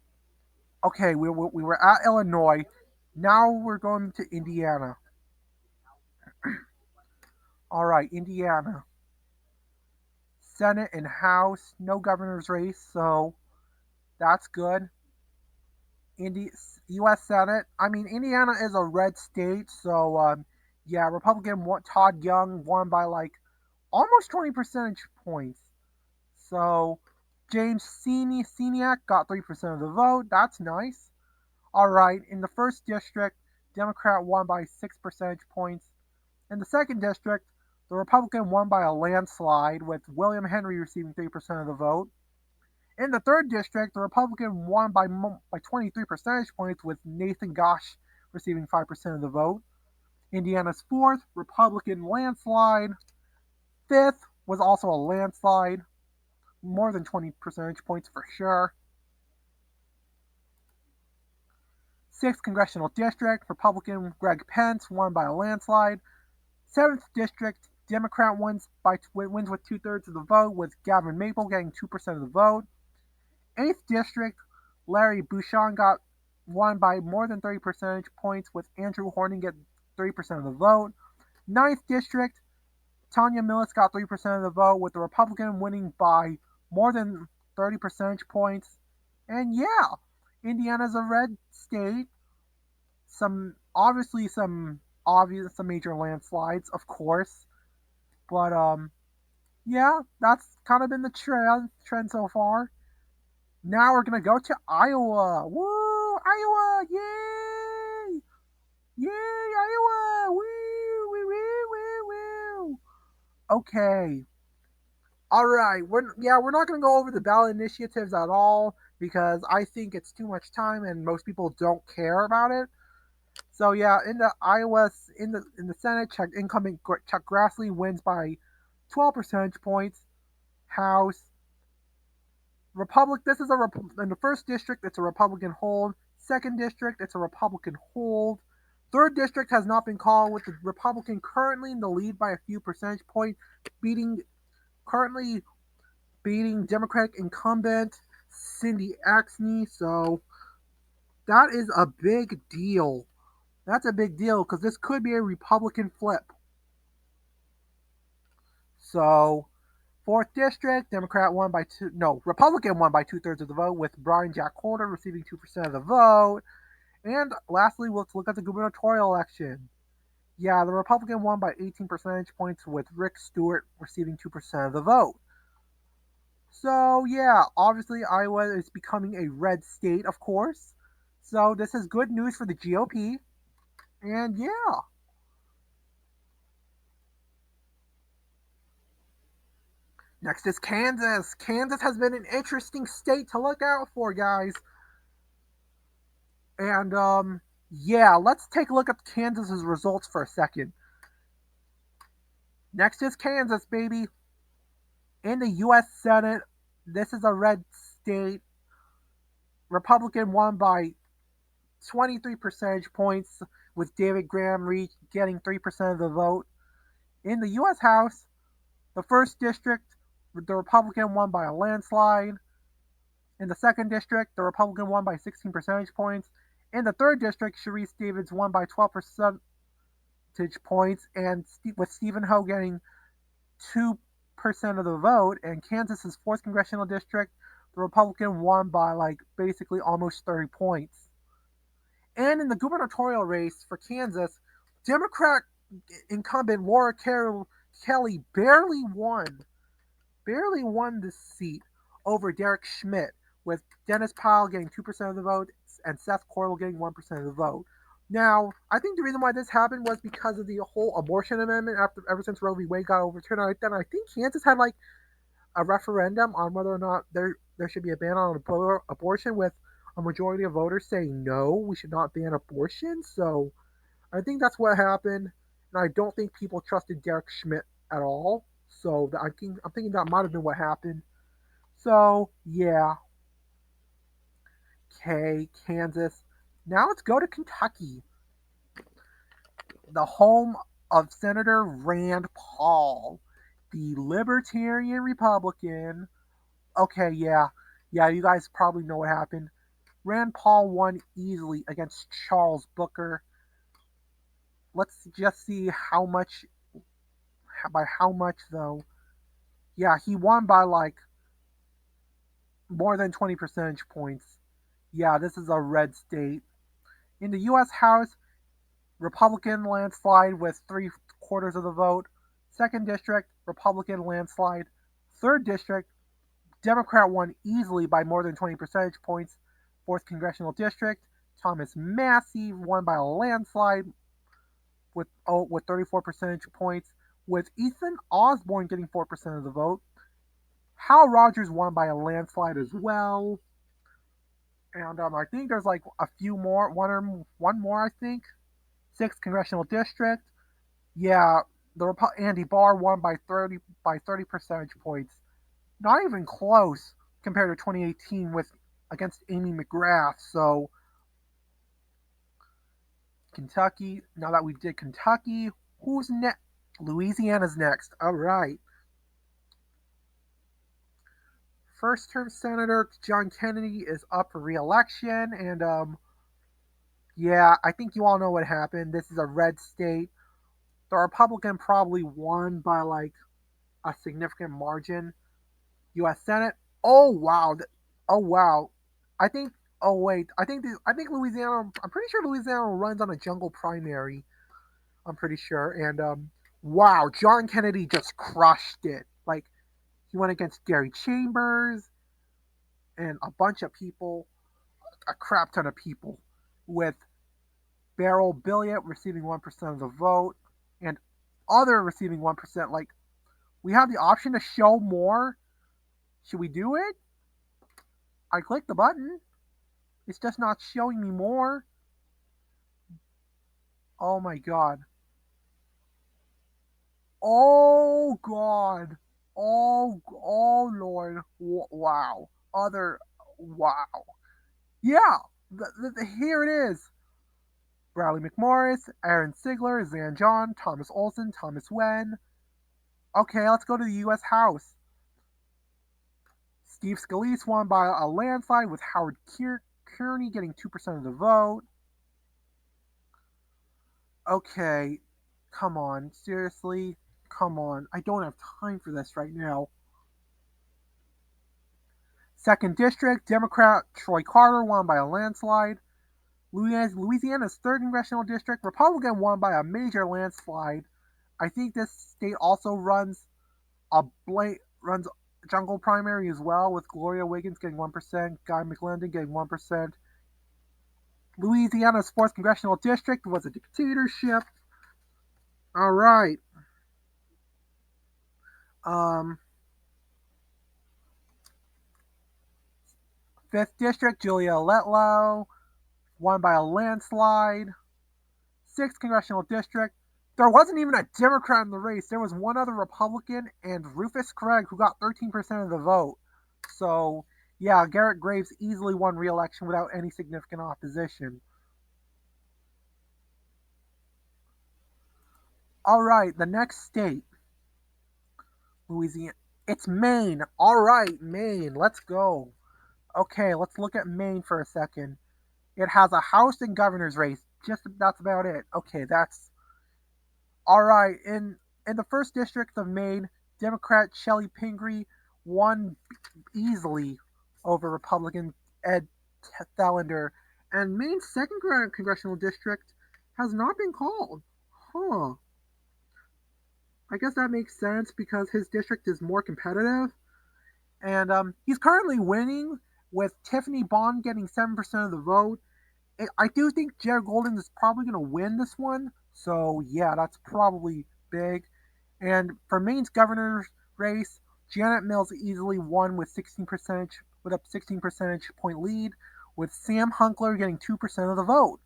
okay, we were at Illinois. Now we're going to Indiana. All right, Indiana. Senate and House, no governor's race, so that's good. U.S. Senate. I mean, Indiana is a red state, so yeah, Republican Todd Young won by like almost 20 percentage points. So James Seniak got 3% of the vote. That's nice. All right, in the first district, Democrat won by 6 percentage points. In the second district, the Republican won by a landslide, with William Henry receiving 3% of the vote. In the third district, the Republican won by 23 percentage points, with Nathan Gosh receiving 5% of the vote. Indiana's fourth, Republican landslide. Fifth was also a landslide, more than 20 percentage points for sure. Sixth congressional district, Republican Greg Pence won by a landslide. Seventh district, Democrat wins with 2/3 of the vote, with Gavin Maple getting 2% of the vote. Eighth district, Larry Bouchon won by more than 30 percentage points, with Andrew Horning getting 3% of the vote. Ninth District, Tanya Millis got 3% of the vote, with the Republican winning by more than 30 percentage points. And yeah, Indiana's a red state. Some major landslides, of course. But yeah, that's kind of been the trend so far. Now we're gonna go to Iowa. Woo! Iowa! Yay! Yay! Iowa! Woo! Woo! Woo! Woo! Woo! Okay. All right. We're not gonna go over the ballot initiatives at all because I think it's too much time and most people don't care about it. So yeah, in the Iowa in the Senate, incumbent Chuck Grassley wins by 12 percentage points. House Republic. This is in the first district. It's a Republican hold. Second district, it's a Republican hold. Third district has not been called, with the Republican currently in the lead by a few percentage points, beating currently beating Democratic incumbent Cindy Axne. So that is a big deal. That's a big deal because this could be a Republican flip. So, fourth district, Democrat won by two. No, Republican won by 2/3 of the vote, with Brian Jack Holder receiving 2% of the vote. And lastly, let's look at the gubernatorial election. Yeah, the Republican won by 18 percentage points, with Rick Stewart receiving 2% of the vote. So, yeah, obviously Iowa is becoming a red state, of course. So, this is good news for the GOP. And yeah, next is Kansas. Kansas has been an interesting state to look out for, guys. And yeah, let's take a look at Kansas's results for a second. Next is Kansas, baby. In the U.S. Senate, this is a red state. Republican won by 23 percentage points, with David Graham getting 3% of the vote. In the U.S. House, the first district, the Republican won by a landslide. In the second district, the Republican won by 16 percentage points. In the third district, Sharice Davids won by 12 percentage points, and with Stephen Ho getting 2% of the vote. And Kansas's fourth congressional district, the Republican won by like basically almost 30 points. And in the gubernatorial race for Kansas, Democrat incumbent Laura Kelly barely won this seat over Derek Schmidt, with Dennis Powell getting 2% of the vote and Seth Corwell getting 1% of the vote. Now, I think the reason why this happened was because of the whole abortion amendment ever since Roe v. Wade got overturned. I think Kansas had like a referendum on whether or not there should be a ban on abortion, with a majority of voters saying no, we should not ban abortion. So I think that's what happened, and I don't think people trusted Derek Schmidt at all. So I'm thinking that might have been what happened. So yeah, okay, Kansas. Now let's go to Kentucky, the home of Senator Rand Paul, the Libertarian Republican. Okay, yeah, you guys probably know what happened. Rand Paul won easily against Charles Booker. Let's just see by how much though. Yeah, he won by like more than 20 percentage points. Yeah, this is a red state. In the U.S. House, Republican landslide with 3/4 of the vote. Second district, Republican landslide. Third district, Democrat won easily by more than 20 percentage points. Fourth congressional district, Thomas Massie won by a landslide with 34 percentage points, with Ethan Osborne getting 4% of the vote. Hal Rogers won by a landslide as well. And I think there's like a few more, one more, I think. Sixth congressional district. Yeah, Andy Barr won by 30 percentage points. Not even close compared to 2018 with against Amy McGrath. So Kentucky. Now that we did Kentucky, who's next? Louisiana's next. All right. First term Senator John Kennedy is up for re-election, and Yeah, I think you all know what happened. This is a red state. The Republican probably won by like a significant margin. U.S. Senate. Oh wow. Oh wow. I think. Oh wait. I think Louisiana. I'm pretty sure Louisiana runs on a jungle primary. I'm pretty sure. And wow, John Kennedy just crushed it. Like he went against Gary Chambers and a bunch of people, a crap ton of people, with Beryl Billiot receiving 1% of the vote, and other receiving 1%. Like we have the option to show more. Should we do it? I click the button. It's just not showing me more. Oh my god. Oh god. Oh lord. Wow. Other. Wow. Yeah. Here it is. Bradley McMorris, Aaron Sigler, Zan John, Thomas Olson, Thomas Wen. Okay, let's go to the U.S. House. Steve Scalise won by a landslide with Howard Kearney getting 2% of the vote. Okay, come on, seriously? Come on, I don't have time for this right now. Second District, Democrat Troy Carter won by a landslide. Louisiana's 3rd Congressional District, Republican won by a major landslide. I think this state also runs jungle primary as well, with Gloria Wiggins getting 1%, Guy McLendon getting 1%. Louisiana's 4th Congressional District was a dictatorship. All right. Um, 5th District, Julia Letlow won by a landslide. 6th Congressional District, there wasn't even a Democrat in the race. There was one other Republican and Rufus Craig, who got 13% of the vote. So, yeah, Garrett Graves easily won re-election without any significant opposition. All right, the next state, Louisiana. It's Maine. All right, Maine. Let's go. Okay, let's look at Maine for a second. It has a House and governor's race. Just that's about it. Okay, that's all right. In the 1st district of Maine, Democrat Shelley Pingree won easily over Republican Ed Thallander, and Maine's 2nd congressional district has not been called. Huh. I guess that makes sense because his district is more competitive. And he's currently winning with Tiffany Bond getting 7% of the vote. I do think Jared Golden is probably going to win this one. So, yeah, that's probably big. And for Maine's governor's race, Janet Mills easily won with 16% with a 16 percentage point lead, with Sam Hunkler getting 2% of the vote.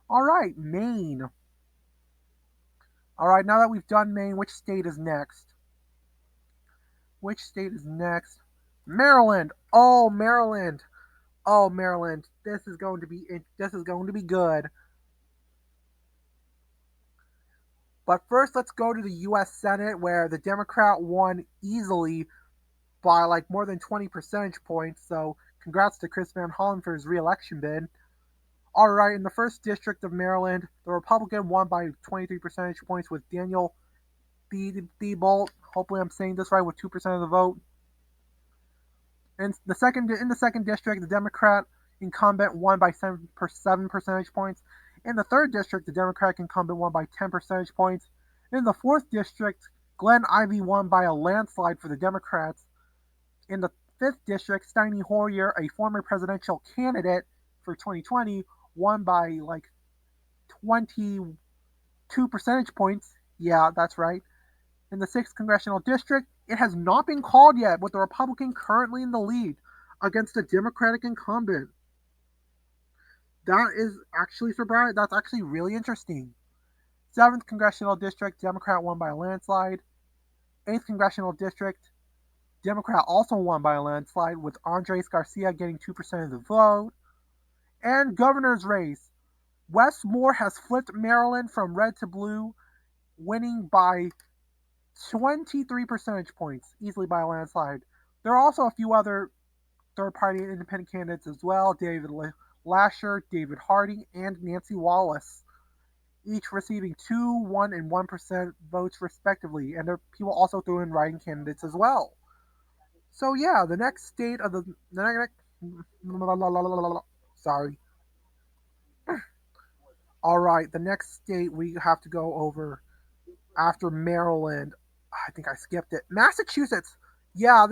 All right, Maine. All right, now that we've done Maine, which state is next? Which state is next? Maryland. Oh, Maryland. Oh, Maryland. This is going to be good. But first, let's go to the U.S. Senate, where the Democrat won easily by like more than 20 percentage points. So, congrats to Chris Van Hollen for his re-election bid. All right, in the 1st district of Maryland, the Republican won by 23 percentage points with Daniel Thiebolt. Hopefully, I'm saying this right, with 2% of the vote. In the second district, the Democrat incumbent won by 7 percentage points. In the 3rd district, the Democratic incumbent won by 10 percentage points. In the 4th district, Glenn Ivey won by a landslide for the Democrats. In the 5th district, Steny Hoyer, a former presidential candidate for 2020, won by like 22 percentage points. Yeah, that's right. In the 6th congressional district, it has not been called yet, with the Republican currently in the lead against a Democratic incumbent. That is actually surprising. That's actually really interesting. 7th congressional district, Democrat won by a landslide. 8th congressional district, Democrat also won by a landslide, with Andres Garcia getting 2% of the vote. And governor's race, Wes Moore has flipped Maryland from red to blue, winning by 23 percentage points, easily by a landslide. There are also a few other third party independent candidates as well. David Lasher, David Harding, and Nancy Wallace, each receiving 2, 1, and 1% votes respectively. And there people also threw in writing candidates as well. So yeah, the next state of the next sorry. All right, the next state we have to go over after Maryland. I think I skipped it. Massachusetts. Yeah,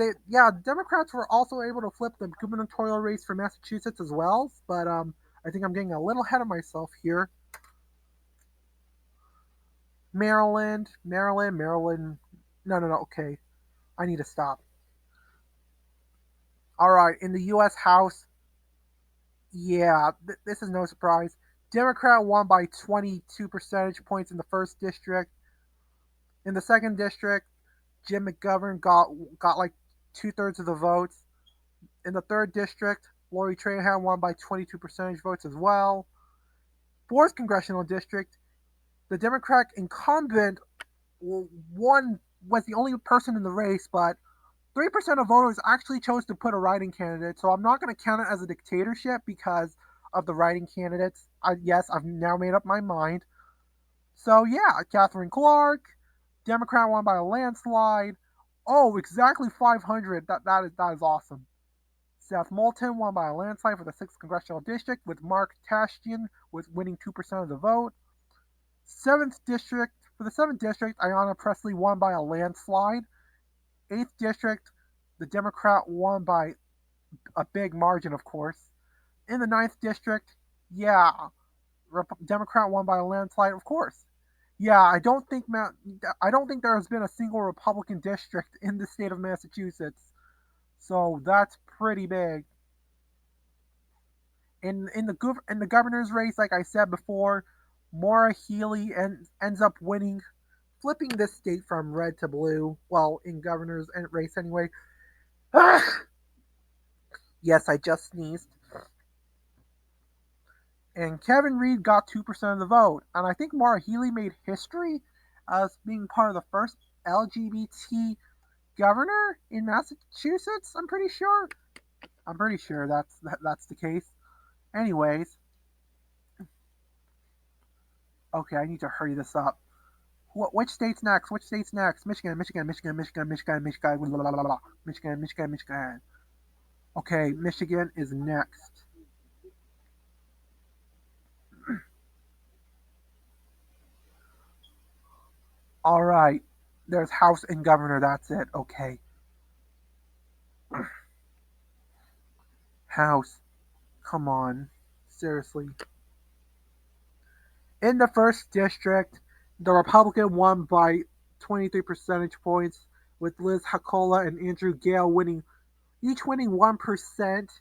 Democrats were also able to flip the gubernatorial race for Massachusetts as well, but I think I'm getting a little ahead of myself here. Maryland. No. Okay, I need to stop. All right, in the U.S. House, yeah, this is no surprise. Democrat won by 22 percentage points in the first district. In the second district, Jim McGovern got like 2/3 of the votes. In the third district, Lori Trahan won by 22 percentage votes as well. Fourth congressional district, the Democratic incumbent won was the only person in the race, but 3% of voters actually chose to put a writing candidate. So I'm not going to count it as a dictatorship because of the writing candidates. Yes, I've now made up my mind. So yeah, Catherine Clark, Democrat won by a landslide. Oh, exactly 500. That is awesome. Seth Moulton won by a landslide for the 6th congressional district, with Mark Tashtian with winning 2% of the vote. Seventh district for the 7th district, Ayanna Pressley won by a landslide. 8th district, the Democrat won by a big margin, of course. In the 9th district, yeah, Democrat won by a landslide, of course. Yeah, I don't think there has been a single Republican district in the state of Massachusetts, so that's pretty big. In the governor's race, like I said before, Maura Healey ends up winning, flipping this state from red to blue. Well, in governor's race anyway. Yes, I just sneezed. And Kevin Reed got 2% of the vote. And I think Maura Healey made history as being part of the first LGBT governor in Massachusetts. I'm pretty sure. That's the case. Anyways, okay, I need to hurry this up. Which state's next? Which state's next? Michigan. Blah, blah, blah, blah. Michigan. Okay, Michigan is next. All right. There's House and Governor. That's it. Okay. House. Come on. Seriously. In the first district, the Republican won by 23 percentage points, with Liz Hakola and Andrew Gale winning 1%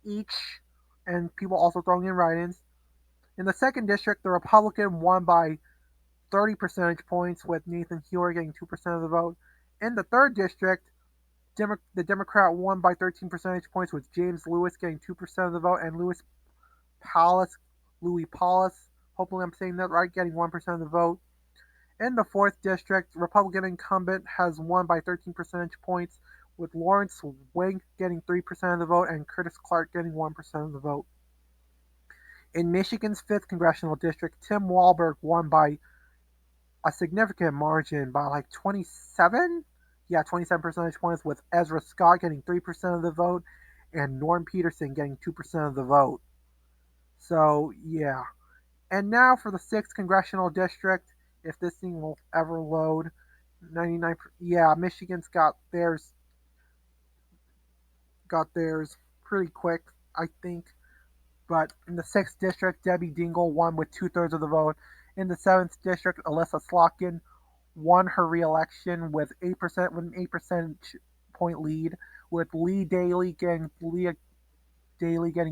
each, and people also throwing in write-ins. In the second district, the Republican won by 30 percentage points, with Nathan Hewer getting 2% of the vote. In the third district, the Democrat won by 13 percentage points, with James Lewis getting 2% of the vote, and Louis Paulus, hopefully I'm saying that right, getting 1% of the vote. In the fourth district, Republican incumbent has won by 13 percentage points, with Lawrence Wink getting 3% of the vote and Curtis Clark getting 1% of the vote. In Michigan's 5th congressional district, Tim Walberg won by a significant margin by like 27? Yeah, 27 percentage points, with Ezra Scott getting 3% of the vote and Norm Peterson getting 2% of the vote. So, yeah. And now for the 6th congressional district, if this thing will ever load. 99. Yeah, Michigan's got theirs pretty quick, I think. But in the 6th district, Debbie Dingell won with 2/3 of the vote. In the 7th district, Alyssa Slotkin won her re-election with 8% with an 8% point lead, with Leah Daly getting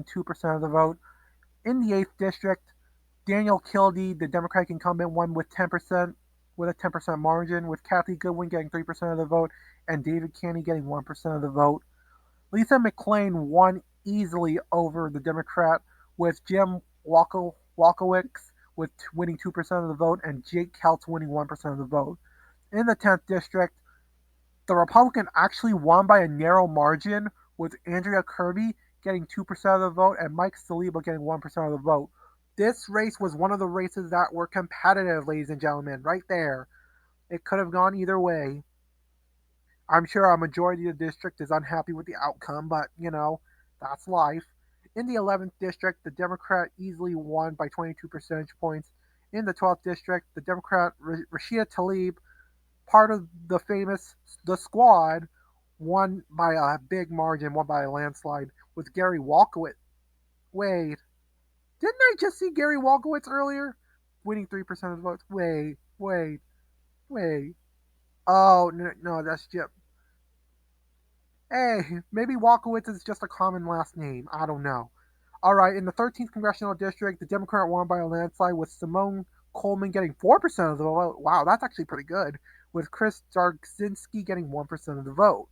2% of the vote. In the 8th district, Daniel Kildee, the Democratic incumbent, won with 10% with a 10% margin, with Kathy Goodwin getting 3% of the vote and David Caney getting 1% of the vote. Lisa McClain won easily over the Democrat, with Jim Walkowicz winning 2% of the vote and Jake Keltz winning 1% of the vote. In the 10th district, the Republican actually won by a narrow margin, with Andrea Kirby getting 2% of the vote, and Mike Saliba getting 1% of the vote. This race was one of the races that were competitive, ladies and gentlemen, right there. It could have gone either way. I'm sure a majority of the district is unhappy with the outcome, but that's life. In the 11th district, the Democrat easily won by 22 percentage points. In the 12th district, the Democrat Rashida Tlaib, part of the squad, won by a big margin, won by a landslide, with Gary Walkowitz. Wait, didn't I just see Gary Walkowitz earlier? Winning 3% of the votes. Wait. Oh, no, no, that's Jim. Hey, maybe Walkowitz is just a common last name. I don't know. All right, in the 13th congressional district, the Democrat won by a landslide with Simone Coleman getting 4% of the vote. Wow, that's actually pretty good. With Chris Darczynski getting 1% of the vote.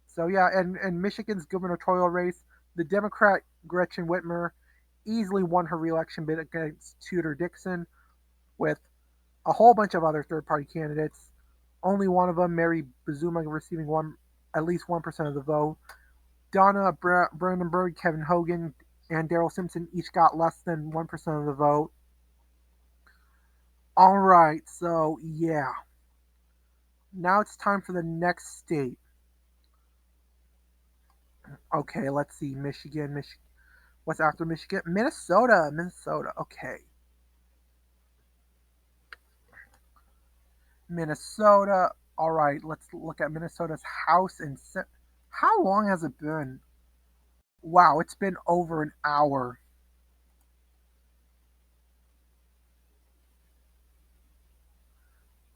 So yeah, and Michigan's gubernatorial race, the Democrat Gretchen Whitmer easily won her reelection bid against Tudor Dixon with a whole bunch of other third-party candidates. Only one of them, Mary Bazuma, receiving at least 1% of the vote. Donna Brandenburg, Kevin Hogan, and Daryl Simpson each got less than 1% of the vote. All right, so yeah. Now it's time for the next state. Okay, let's see. Michigan. What's after Michigan? Minnesota. Okay. Minnesota. All right, let's look at Minnesota's House and Senate. How long has it been? Wow, it's been over an hour.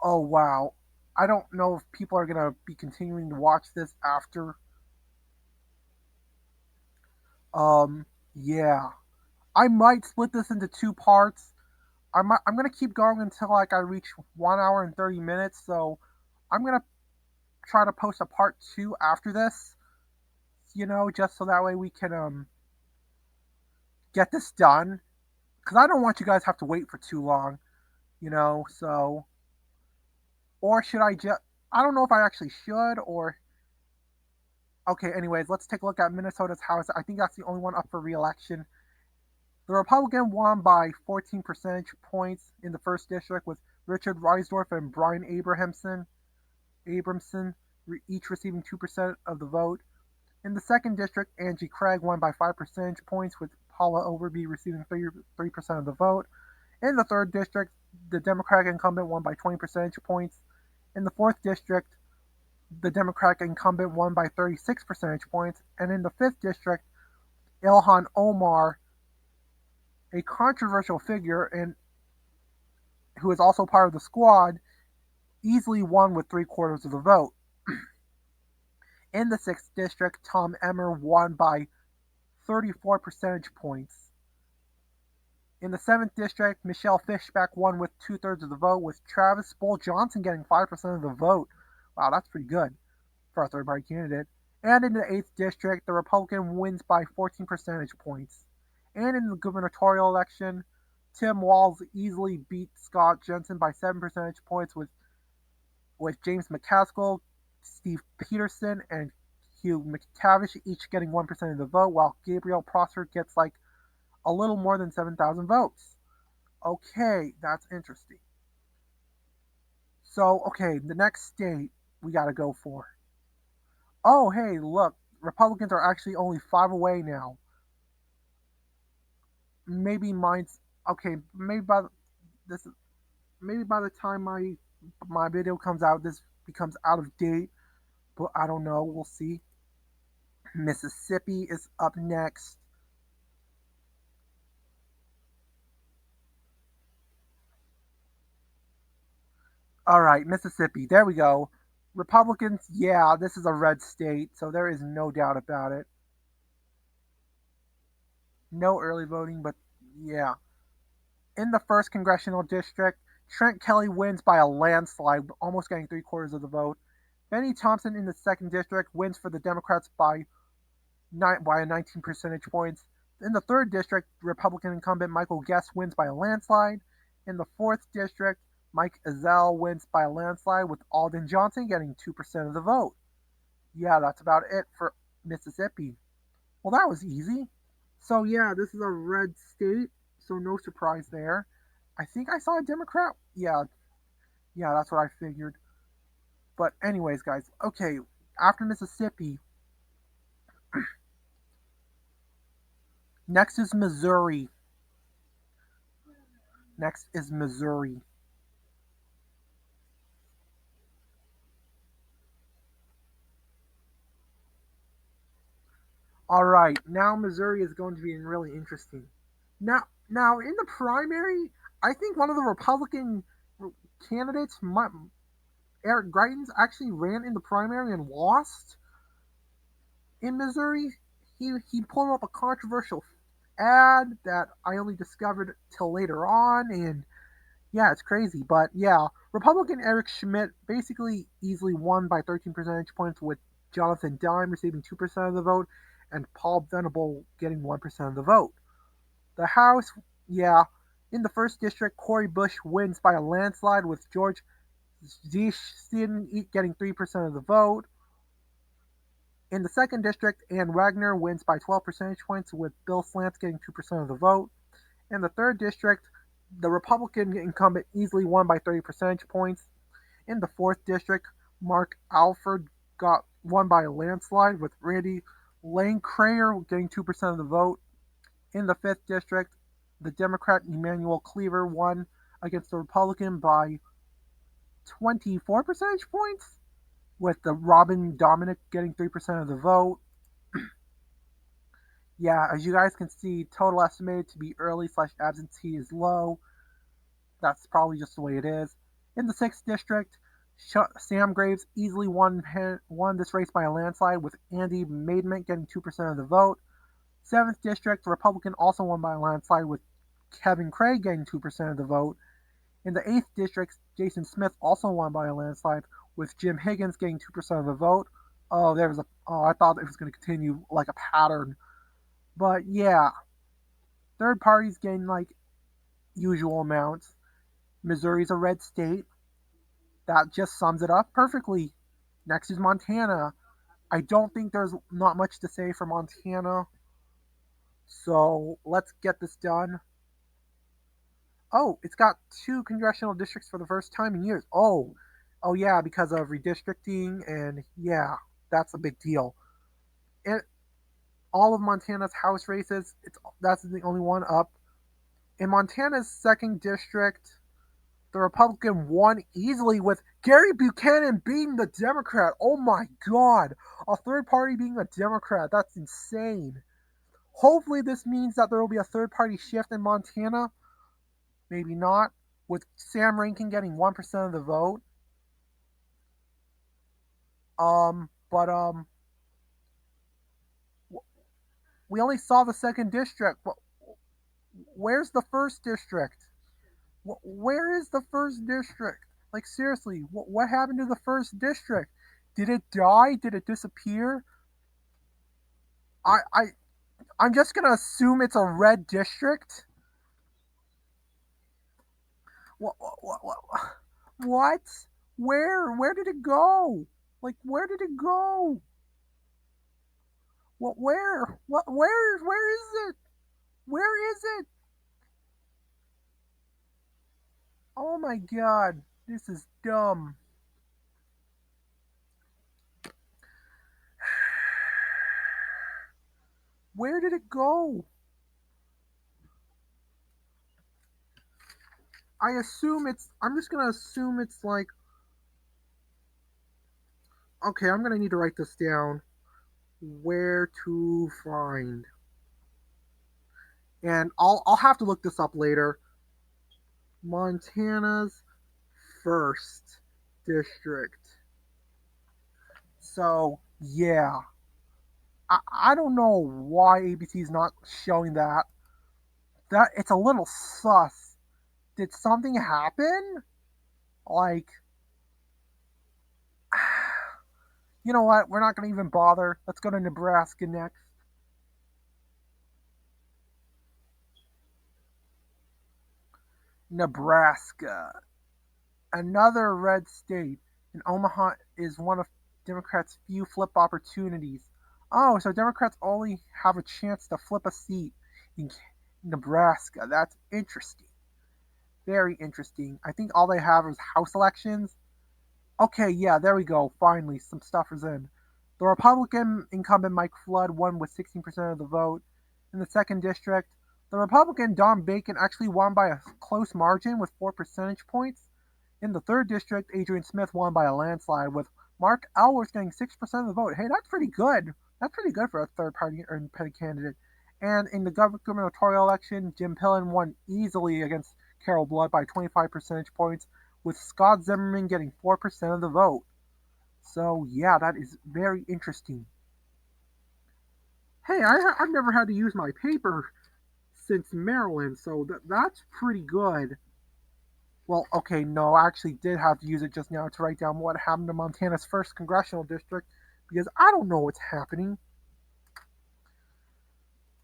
Oh wow. I don't know if people are gonna be continuing to watch this after. Yeah. I might split this into two parts. I'm gonna keep going until like I reach 1 hour and 30 minutes. So I'm gonna try to post a part two after this. Just so that way we can get this done. Because I don't want you guys to have to wait for too long. So or should I just? I don't know if I actually should or. Okay, anyways, let's take a look at Minnesota's House. I think that's the only one up for re-election. The Republican won by 14 percentage points in the first district with Richard Reisdorf and Brian Abramson each receiving 2% of the vote. In the second district, Angie Craig won by 5 percentage points with Paula Overby receiving 3% of the vote. In the third district, the Democratic incumbent won by 20 percentage points. In the fourth district, the Democratic incumbent won by 36 percentage points. And in the fifth district, Ilhan Omar, a controversial figure and who is also part of the squad, easily won with 3/4 of the vote. In the sixth district, Tom Emmer won by 34 percentage points. In the seventh district, Michelle Fishback won with 2/3 of the vote, with Travis Bull Johnson getting 5% of the vote. Wow, that's pretty good for a third-party candidate. And in the 8th district, the Republican wins by 14 percentage points. And in the gubernatorial election, Tim Walz easily beat Scott Jensen by 7 percentage points with James McCaskill, Steve Peterson, and Hugh McTavish each getting 1% of the vote, while Gabriel Prosser gets like a little more than 7,000 votes. Okay, that's interesting. So, okay, the next state we got to go for. Oh, hey, look, Republicans are actually only 5 away now. Maybe mine's okay. This maybe by the time my video comes out, this becomes out of date. But I don't know. We'll see. Mississippi is up next. All right, Mississippi. There we go. Republicans, yeah, this is a red state, so there is no doubt about it. No early voting, but yeah. In the first congressional district, Trent Kelly wins by a landslide, almost getting 3/4 of the vote. Benny Thompson in the second district wins for the Democrats by 19 percentage points. In the third district, Republican incumbent Michael Guest wins by a landslide. In the fourth district, Mike Ezell wins by a landslide with Alden Johnson getting 2% of the vote. Yeah, that's about it for Mississippi. Well, that was easy. So yeah, this is a red state, so no surprise there. I think I saw a Democrat. Yeah, yeah, that's what I figured. But anyways, guys, okay. After Mississippi, next is Missouri. Next is Missouri. All right, now Missouri is going to be really interesting. Now in the primary, I think one of the Republican candidates, Eric Greitens, actually ran in the primary and lost in Missouri. He pulled up a controversial ad that I only discovered till later on, and yeah, it's crazy. But yeah, Republican Eric Schmidt basically easily won by 13 percentage points, with Jonathan Dime receiving 2% of the vote and Paul Venable getting 1% of the vote. The House, yeah, in the first district, Cori Bush wins by a landslide with George Zeestin getting 3% of the vote. In the second district, Ann Wagner wins by 12 percentage points, with Bill Slants getting 2% of the vote. In the third district, the Republican incumbent easily won by 30 percentage points. In the fourth district, Mark Alford got won by a landslide, with Randy Langcrayer getting 2% of the vote. In the fifth district, the Democrat Emmanuel Cleaver won against the Republican by 24 percentage points, with the Robin Dominic getting 3% of the vote. Yeah, as you guys can see, total estimated to be early slash absentee is low. That's probably just the way it is. In the 6th district, Sam Graves easily won this race by a landslide, with Andy Maidment getting 2% of the vote. 7th district, the Republican also won by a landslide, with Kevin Craig getting 2% of the vote. In the 8th district, Jason Smith also won by a landslide, with Jim Higgins getting 2% of the vote. Oh, I thought it was going to continue like a pattern. But yeah, third parties getting like usual amounts. Missouri's a red state. That just sums it up perfectly. Next is Montana. I don't think there's not much to say for Montana, so let's get this done. Oh, it's got two congressional districts for the first time in years. Oh yeah, because of redistricting, and yeah, that's a big deal. It, all of Montana's House races, that's the only one up. In Montana's second district, the Republican won easily, with Gary Buchanan being the Democrat. Oh my God. A third party being a Democrat. That's insane. Hopefully, this means that there will be a third party shift in Montana. Maybe not. With Sam Rankin getting 1% of the vote. But we only saw the second district. Where's the first district? Where is the first district? Like, seriously, what happened to the first district? Did it die? Did it disappear? I, I, I'm just gonna assume it's a red district. What? What? Where did it go? Like, where did it go? What? Where? What? Where is it? Where is it? Oh my God, this is dumb. Where did it go? I assume it's. I'm just gonna assume it's like. Okay, I'm gonna need to write this down. Where to find? And I'll have to look this up later. Montana's first district. So yeah, I don't know why ABC is not showing that. That it's a little sus. Did something happen? Like, you know what? We're not going to even bother. Let's go to Nebraska next. Nebraska, another red state. And Omaha is one of Democrats' few flip opportunities. Oh, so Democrats only have a chance to flip a seat in Nebraska. That's interesting. Very interesting. I think all they have is House elections. Okay, yeah, there we go. Finally, some stuff is in. The Republican incumbent Mike Flood won with 16% of the vote. In the second district, the Republican Don Bacon actually won by a close margin with 4 percentage points. In the third district, Adrian Smith won by a landslide with Mark Elworth getting 6% of the vote. Hey, that's pretty good. That's pretty good for a third party or independent candidate. And in the gubernatorial election, Jim Pillen won easily against Carol Blood by 25 percentage points, with Scott Zimmerman getting 4% of the vote. So, yeah, that is very interesting. Hey, I've never had to use my paper since Maryland, so that's pretty good. Well, okay, no, I actually did have to use it just now to write down what happened to Montana's first congressional district because I don't know what's happening.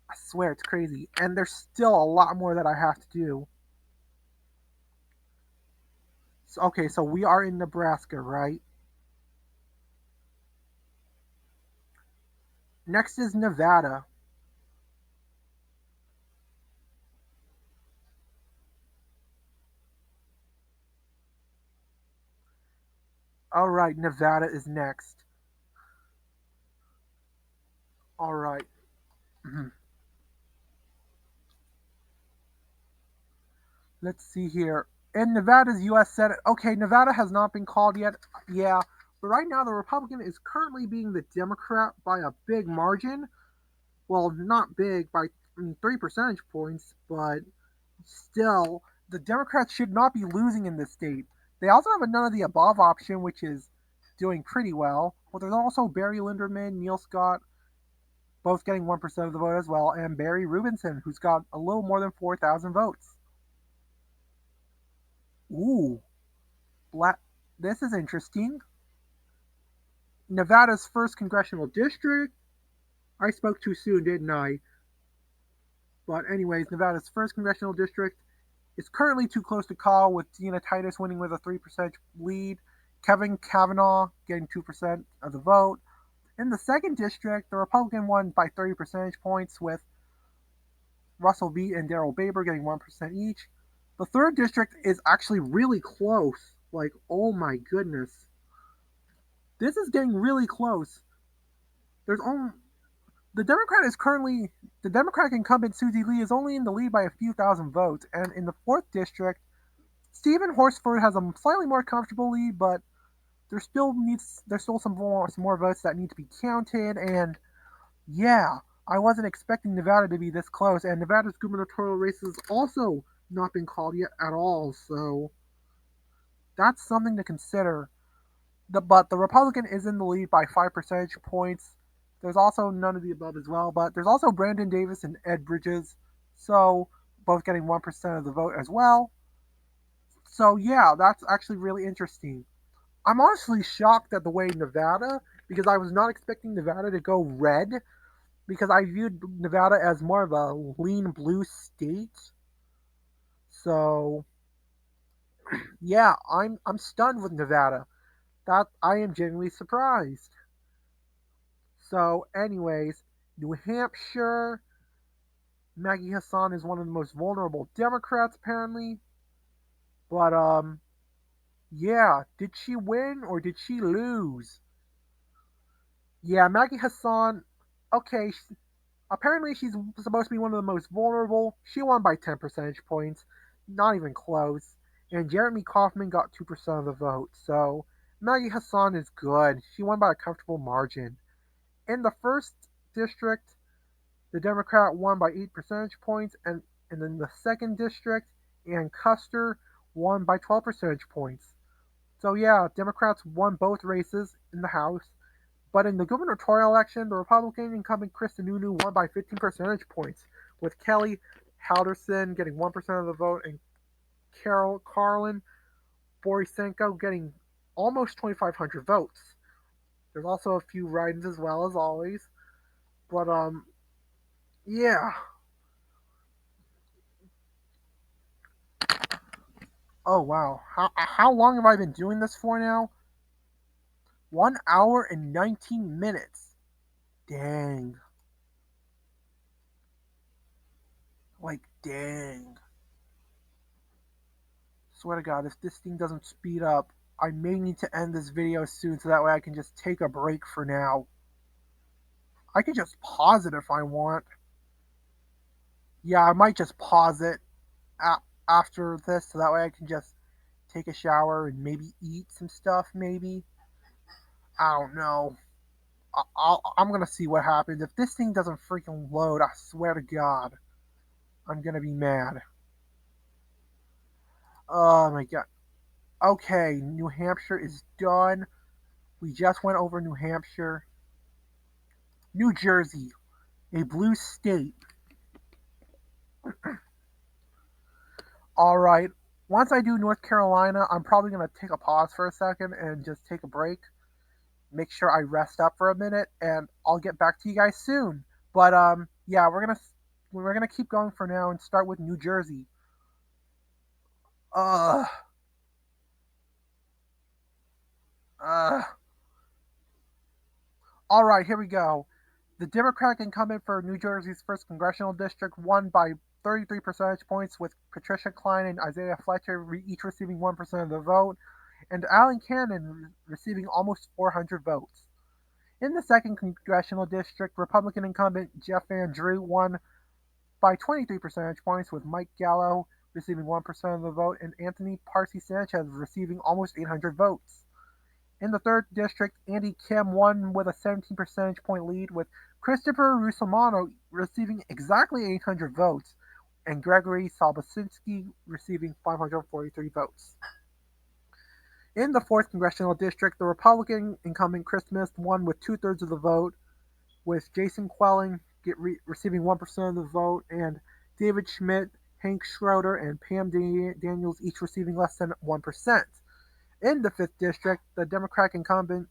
I swear it's crazy. And there's still a lot more that I have to do. So, okay, so we are in Nebraska, right? Next is Nevada. All right, Nevada is next. All right. Let's see here. In Nevada's U.S. Senate, okay, Nevada has not been called yet. Yeah, but right now the Republican is currently being the Democrat by a big margin. Well, not big by 3 percentage points, but still, the Democrats should not be losing in this state. They also have a none of the above option, which is doing pretty well. But there's also Barry Linderman, Neil Scott, both getting 1% of the vote as well, and Barry Rubinson, who's got a little more than 4,000 votes. Ooh, black. This is interesting. Nevada's first congressional district. I spoke too soon, didn't I? But anyways, Nevada's first congressional district is currently too close to call, with Dina Titus winning with a 3% lead, Kevin Kavanaugh getting 2% of the vote. In the second district, the Republican won by 30 percentage points, with Russell Veit and Daryl Baber getting 1% each. The third district is actually really close. Like, oh my goodness. This is getting really close. There's only the Democrat is currently the Democratic incumbent Susie Lee is only in the lead by a few thousand votes, and in the fourth district, Stephen Horsford has a slightly more comfortable lead, but there's still some more votes that need to be counted, and yeah, I wasn't expecting Nevada to be this close, and Nevada's gubernatorial race has also not been called yet at all, so that's something to consider. But the Republican is in the lead by 5 percentage points. There's also none of the above as well, but there's also Brandon Davis and Ed Bridges, so both getting 1% of the vote as well. So yeah, that's actually really interesting. I'm honestly shocked at the way Nevada, because I was not expecting Nevada to go red, because I viewed Nevada as more of a lean blue state. So yeah, I'm stunned with Nevada. That I am genuinely surprised. So, anyways, New Hampshire, Maggie Hassan is one of the most vulnerable Democrats apparently. But yeah, did she win or did she lose? Yeah, Maggie Hassan. Okay, apparently she's supposed to be one of the most vulnerable. She won by 10 percentage points, not even close. And Jeremy Kaufman got 2% of the vote. So Maggie Hassan is good. She won by a comfortable margin. In the first district, the Democrat won by 8 percentage points, and in the second district, Ann Custer won by 12 percentage points. So yeah, Democrats won both races in the House, but in the gubernatorial election, the Republican incumbent Chris Sununu won by 15 percentage points, with Kelly Halderson getting 1% of the vote and Carol Carlin Borisenko getting almost 2,500 votes. There's also a few write-ins as well as always, but yeah. Oh wow, how long have I been doing this for now? 1 hour and 19 minutes. Dang. Like, dang. Swear to God, if this thing doesn't speed up, I may need to end this video soon so that way I can just take a break for now. I can just pause it if I want. Yeah, I might just pause it after this so that way I can just take a shower and maybe eat some stuff, maybe. I don't know. I'm gonna see what happens. If this thing doesn't freaking load, I swear to God, I'm gonna be mad. Oh my God. Okay, New Hampshire is done. We just went over New Hampshire. New Jersey, a blue state. All right. Once I do North Carolina, I'm probably gonna take a pause for a second and just take a break. Make sure I rest up for a minute, and I'll get back to you guys soon. But yeah, we're gonna keep going for now and start with New Jersey. Uh, uh. All right, here we go. The Democratic incumbent for New Jersey's first congressional district won by 33 percentage points, with Patricia Cline and Isaiah Fletcher each receiving 1% of the vote, and Alan Cannon receiving almost 400 votes. In the second congressional district, Republican incumbent Jeff Van Drew won by 23 percentage points, with Mike Gallo receiving 1% of the vote and Anthony Parsi Sanchez receiving almost 800 votes. In the third district, Andy Kim won with a 17 percentage point lead, with Christopher Rusomano receiving exactly 800 votes and Gregory Salbasinski receiving 543 votes. In the fourth congressional district, the Republican incumbent Chris Mist won with two-thirds of the vote, with Jason Quelling receiving 1% of the vote, and David Schmidt, Hank Schroeder, and Pam Daniels each receiving less than 1%. In the fifth district, the Democratic incumbent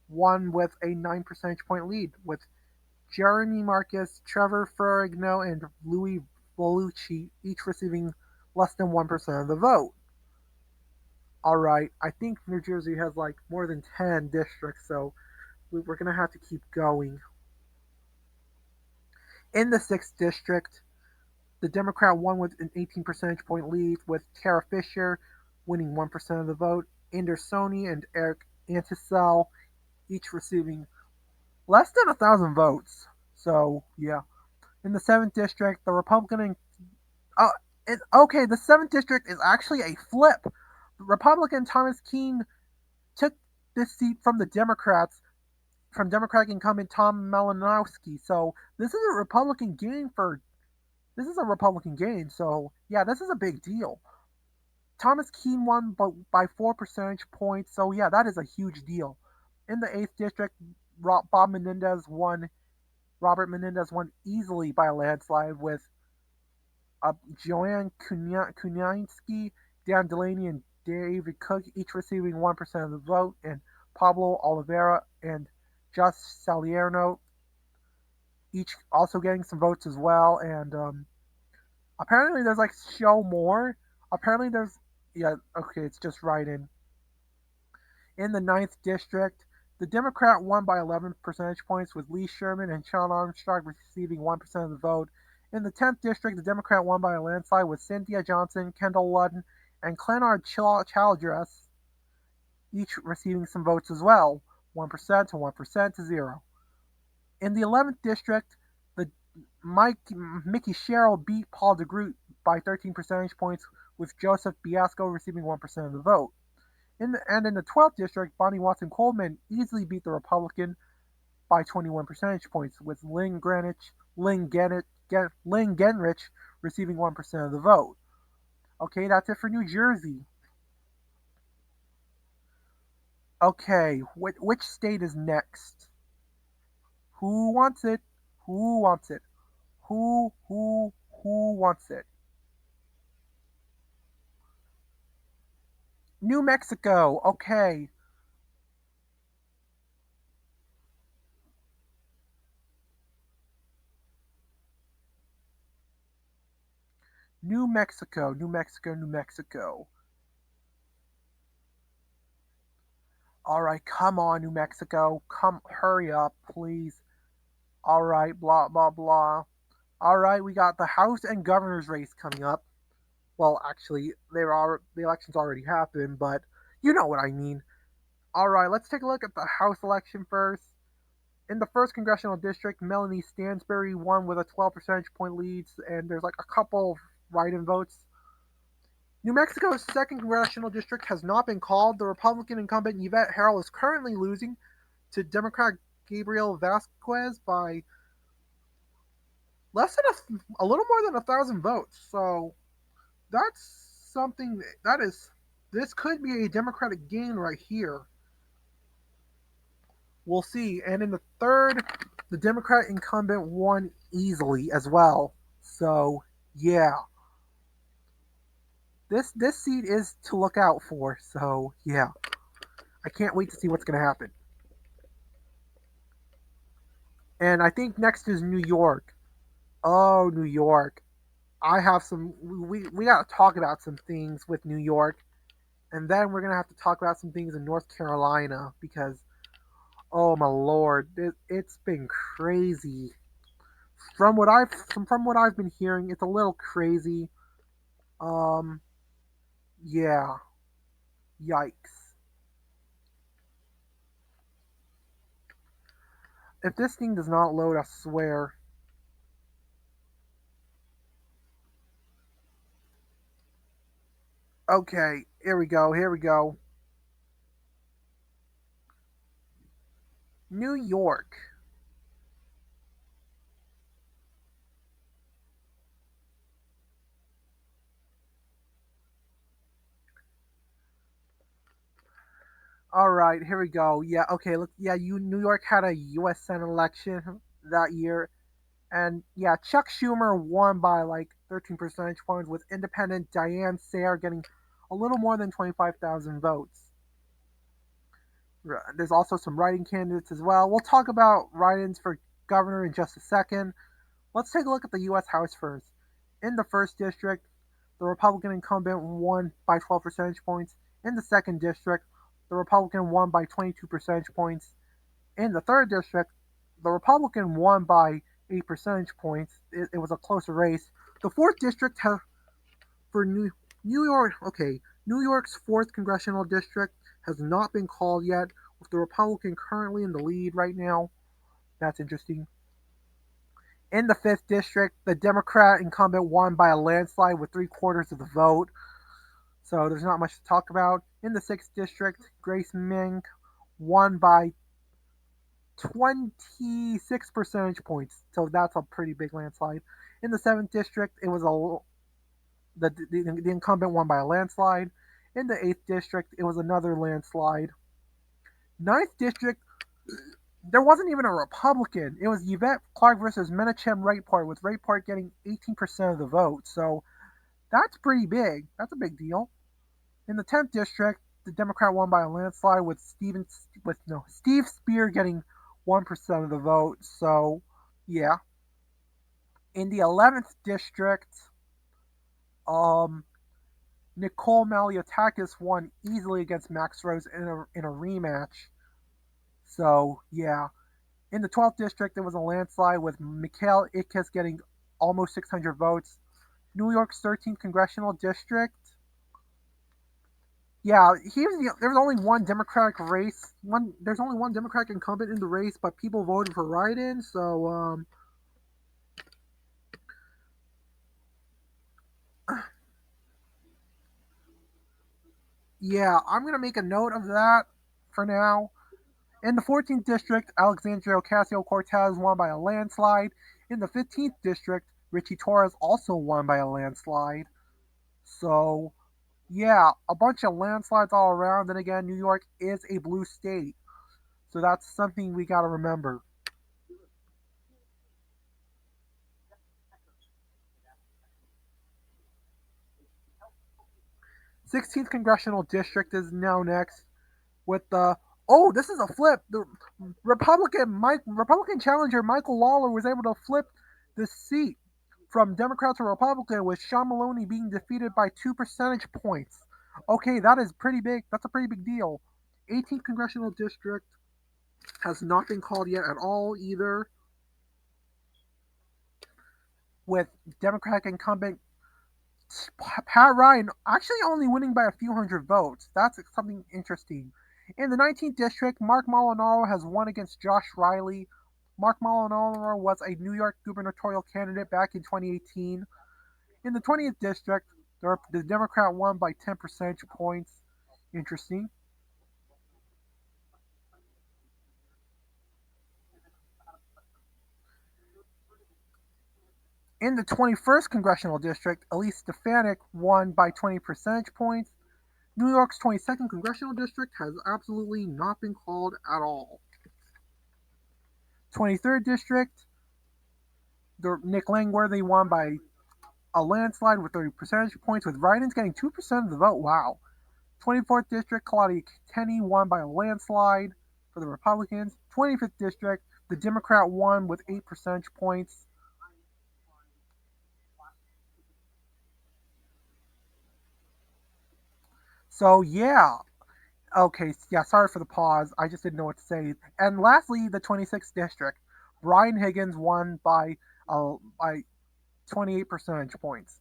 won with a 9 percentage point lead, with Jeremy Marcus, Trevor Ferrigno, and Louis Volucci each receiving less than 1% of the vote. All right, I think New Jersey has like more than 10 districts, so we're going to have to keep going. In the sixth district, the Democrat won with an 18 percentage point lead, with Tara Fisher winning 1% of the vote, Anders Sony and Eric Antisel each receiving less than 1,000 votes. So, yeah. In the seventh district, the Republican. Uh, okay, the seventh district is actually a flip. Republican Thomas Keene took this seat from the Democrats, from Democratic incumbent Tom Malinowski. So, this is a Republican gain for. This is a Republican gain. So, yeah, this is a big deal. Thomas Keene won by 4 percentage points. So, yeah, that is a huge deal. In the eighth district, Robert Menendez won easily by a landslide, with Joanne Kunyansky, Dan Delaney, and David Cook each receiving 1% of the vote, and Pablo Oliveira and Josh Salerno each also getting some votes as well. And apparently there's like show more. Apparently there's, yeah, okay, it's just right in. In the ninth district, the Democrat won by 11 percentage points, with Lee Sherman and Sean Armstrong receiving 1% of the vote. In the 10th district, the Democrat won by a landslide, with Cynthia Johnson, Kendall Ludden, and Clenard Childress each receiving some votes as well, 1% to 1% to 0. In the 11th district, the Mickey Sherrill beat Paul DeGroot by 13 percentage points, with Joseph Biasco receiving 1% of the vote. In the 12th district, Bonnie Watson Coleman easily beat the Republican by 21 percentage points, with Lynn Genrich receiving 1% of the vote. Okay, that's it for New Jersey. Okay, which state is next? Who wants it? Who wants it? Who wants it? New Mexico. Okay. New Mexico, New Mexico, New Mexico. All right, come on, New Mexico. Come, hurry up, please. All right, blah blah blah. All right, we got the House and governor's race coming up. Well, actually, the elections already happened, but you know what I mean. All right, let's take a look at the House election first. In the first congressional district, Melanie Stansbury won with a 12 percentage point lead, and there's like a couple write-in votes. New Mexico's second congressional district has not been called. The Republican incumbent Yvette Harrell is currently losing to Democrat Gabriel Vasquez by less than a little more than 1,000 votes. So that's something that is. This could be a Democratic gain right here. We'll see. And in the third, the Democrat incumbent won easily as well. So yeah, this seat is to look out for. So yeah, I can't wait to see what's going to happen. And I think next is New York. Oh, New York. I have some. We got to talk about some things with New York, and then we're gonna have to talk about some things in North Carolina because oh my lord, it's been crazy. From what I've been hearing, it's a little crazy. Um, yeah, yikes. If this thing does not load, I swear. Okay, here we go. Here we go. New York. All right, here we go. Yeah, okay. Look, yeah, New York had a U.S. Senate election that year, and yeah, Chuck Schumer won by like 13 percentage points, with independent Diane Sayre getting a little more than 25,000 votes. There's also some write-in candidates as well. We'll talk about write-ins for governor in just a second. Let's take a look at the U.S. House first. In the first district, the Republican incumbent won by 12 percentage points. In the second district, the Republican won by 22 percentage points. In the third district, the Republican won by 8 percentage points. It was a closer race. The fourth district for New York, okay, New York's fourth congressional district has not been called yet, with the Republican currently in the lead right now. That's interesting. In the fifth district, the Democrat incumbent won by a landslide with 3/4 of the vote, so there's not much to talk about. In the sixth district, Grace Mink won by 26 percentage points, so that's a pretty big landslide. In the seventh district, it was the incumbent won by a landslide. In the eighth district, it was another landslide. Ninth district, there wasn't even a Republican. It was Yvette Clark versus Menachem Wrightpart, with Wrightpart getting 18% of the vote. So that's pretty big. That's a big deal. In the 10th district, the Democrat won by a landslide, with Steve Spear getting 1% of the vote. So yeah. In the 11th district, um, Nicole Maliotakis won easily against Max Rose in a rematch. So yeah. In the 12th district, there was a landslide with Mikhail Ickes getting almost 600 votes. New York's 13th congressional district. Yeah, there was only one Democratic race. There's only one Democratic incumbent in the race, but people voted for write-in. So yeah, I'm gonna make a note of that for now. In the 14th district, Alexandria Ocasio Cortez won by a landslide. In the 15th district, Richie Torres also won by a landslide. So yeah, a bunch of landslides all around. Then again, New York is a blue state, so that's something we got to remember. 16th congressional district is now next with the oh, this is a flip. The Republican challenger Michael Lawler was able to flip the seat from Democrat to Republican, with Sean Maloney being defeated by 2 percentage points. Okay, that is pretty big. That's a pretty big deal. 18th congressional district has not been called yet at all either. with Democratic incumbent Pat Ryan actually only winning by a few hundred votes. That's something interesting. In the 19th district, Mark Molinaro has won against Josh Riley. Mark Molinaro was a New York gubernatorial candidate back in 2018. In the 20th district, the Democrat won by 10 percentage points. Interesting. In the 21st congressional district, Elise Stefanik won by 20 percentage points. New York's 22nd congressional district has absolutely not been called at all. 23rd district, Nick Langworthy won by a landslide with 30 percentage points, with write-ins getting 2% of the vote. Wow. 24th district, Claudia Tenney won by a landslide for the Republicans. 25th district, the Democrat won with 8 percentage points. So yeah, okay, yeah, sorry for the pause. I just didn't know what to say. And lastly, the 26th district, Brian Higgins won by 28 percentage points.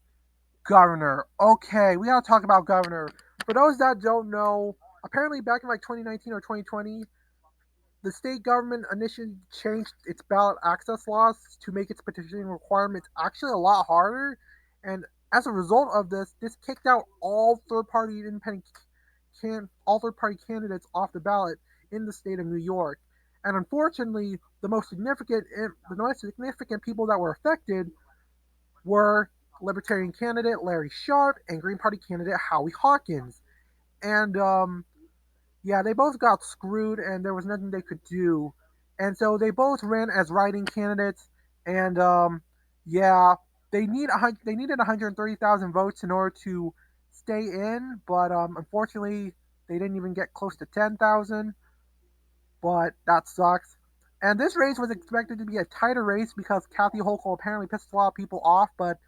Governor. Okay, we gotta talk about governor. For those that don't know, apparently back in like 2019 or 2020, the state government initially changed its ballot access laws to make its petitioning requirements actually a lot harder. And as a result of this kicked out all third-party candidates off the ballot in the state of New York. And unfortunately, the most significant people that were affected were Libertarian candidate Larry Sharp and Green Party candidate Howie Hawkins. And yeah, they both got screwed, and there was nothing they could do. And so they both ran as writing candidates, and yeah, they needed 130,000 votes in order to stay in, but unfortunately, they didn't even get close to 10,000. But that sucks. And this race was expected to be a tighter race because Kathy Hochul apparently pissed a lot of people off, but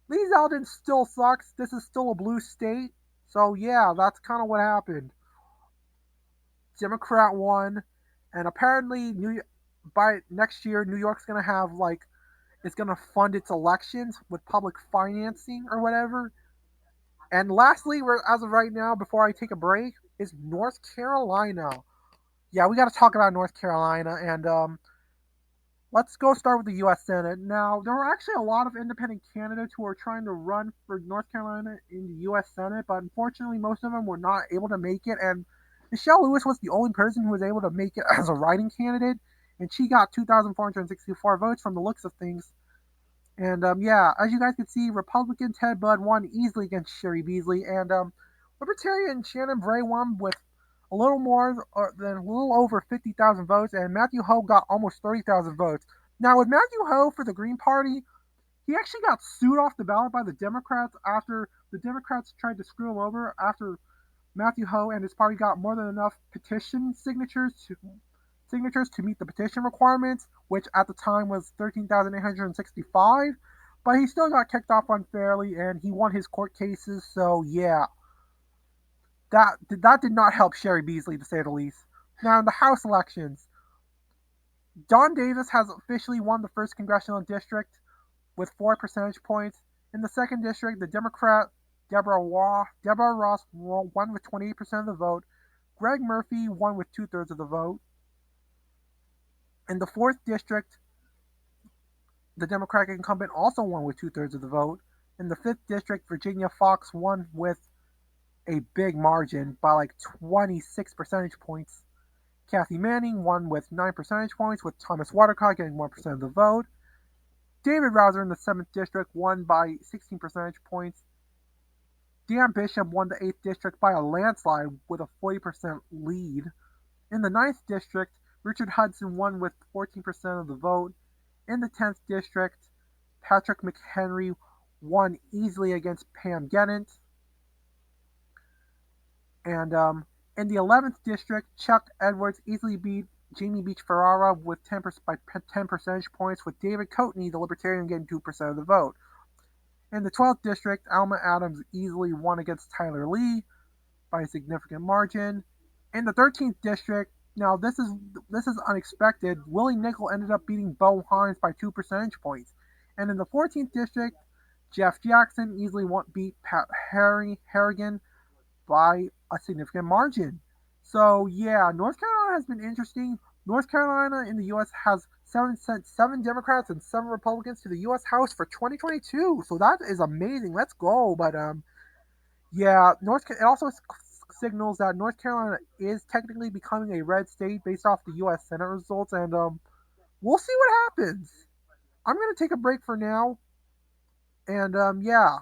Lee Zeldin still sucks. This is still a blue state. So yeah, that's kind of what happened. Democrat won, and apparently by next year New York's gonna have like it's gonna fund its elections with public financing or whatever. And lastly, as of right now, before I take a break, is North Carolina. Yeah, we got to talk about North Carolina, and let's go start with the U.S. Senate. Now, there were actually a lot of independent candidates who were trying to run for North Carolina in the U.S. Senate, but unfortunately, most of them were not able to make it. And Michelle Lewis was the only person who was able to make it as a writing candidate, and she got 2,464 votes from the looks of things. And yeah, as you guys can see, Republican Ted Budd won easily against Sherry Beasley, and Libertarian Shannon Bray won with a little over 50,000 votes, and Matthew Hoh got almost 30,000 votes. Now, with Matthew Hoh for the Green Party, he actually got sued off the ballot by the Democrats after the Democrats tried to screw him over after Matthew Hoh and his party got more than enough petition signatures to meet the petition requirements, which at the time was 13,865. But he still got kicked off unfairly, and he won his court cases. So yeah, that did not help Sherry Beasley to say the least. Now in the House elections, Don Davis has officially won the first congressional district with 4 percentage points. In the second district, the Democrat Deborah Ross won with 28% of the vote. Greg Murphy won with 2/3 of the vote. In the fourth district, the Democratic incumbent also won with 2/3 of the vote. In the fifth district, Virginia Fox won with a big margin by like 26 percentage points. Kathy Manning won with 9 percentage points, with Thomas Watercott getting 1% of the vote. David Rouser in the 7th district won by 16 percentage points. Dan Bishop won the 8th district by a landslide with a 40% lead. In the ninth district, Richard Hudson won with 14% of the vote. In the 10th district, Patrick McHenry won easily against Pam Gennant. And in the 11th district, Chuck Edwards easily beat Jamie Beach Ferrara with 10 percentage points, with David Coatney, the Libertarian, getting 2% of the vote. In the 12th district, Alma Adams easily won against Tyler Lee by a significant margin. In the 13th district, now this is unexpected. Willie Nickel ended up beating Bo Hines by 2 percentage points. And in the 14th district, Jeff Jackson easily beat Pat Harrigan by a significant margin. So yeah, North Carolina has been interesting. North Carolina in the U.S. has sent seven Democrats and seven Republicans to the U.S. House for 2022. So that is amazing. Let's go. But yeah, it also signals that North Carolina is technically becoming a red state based off the U.S. Senate results, and we'll see what happens. I'm gonna take a break for now, and yeah,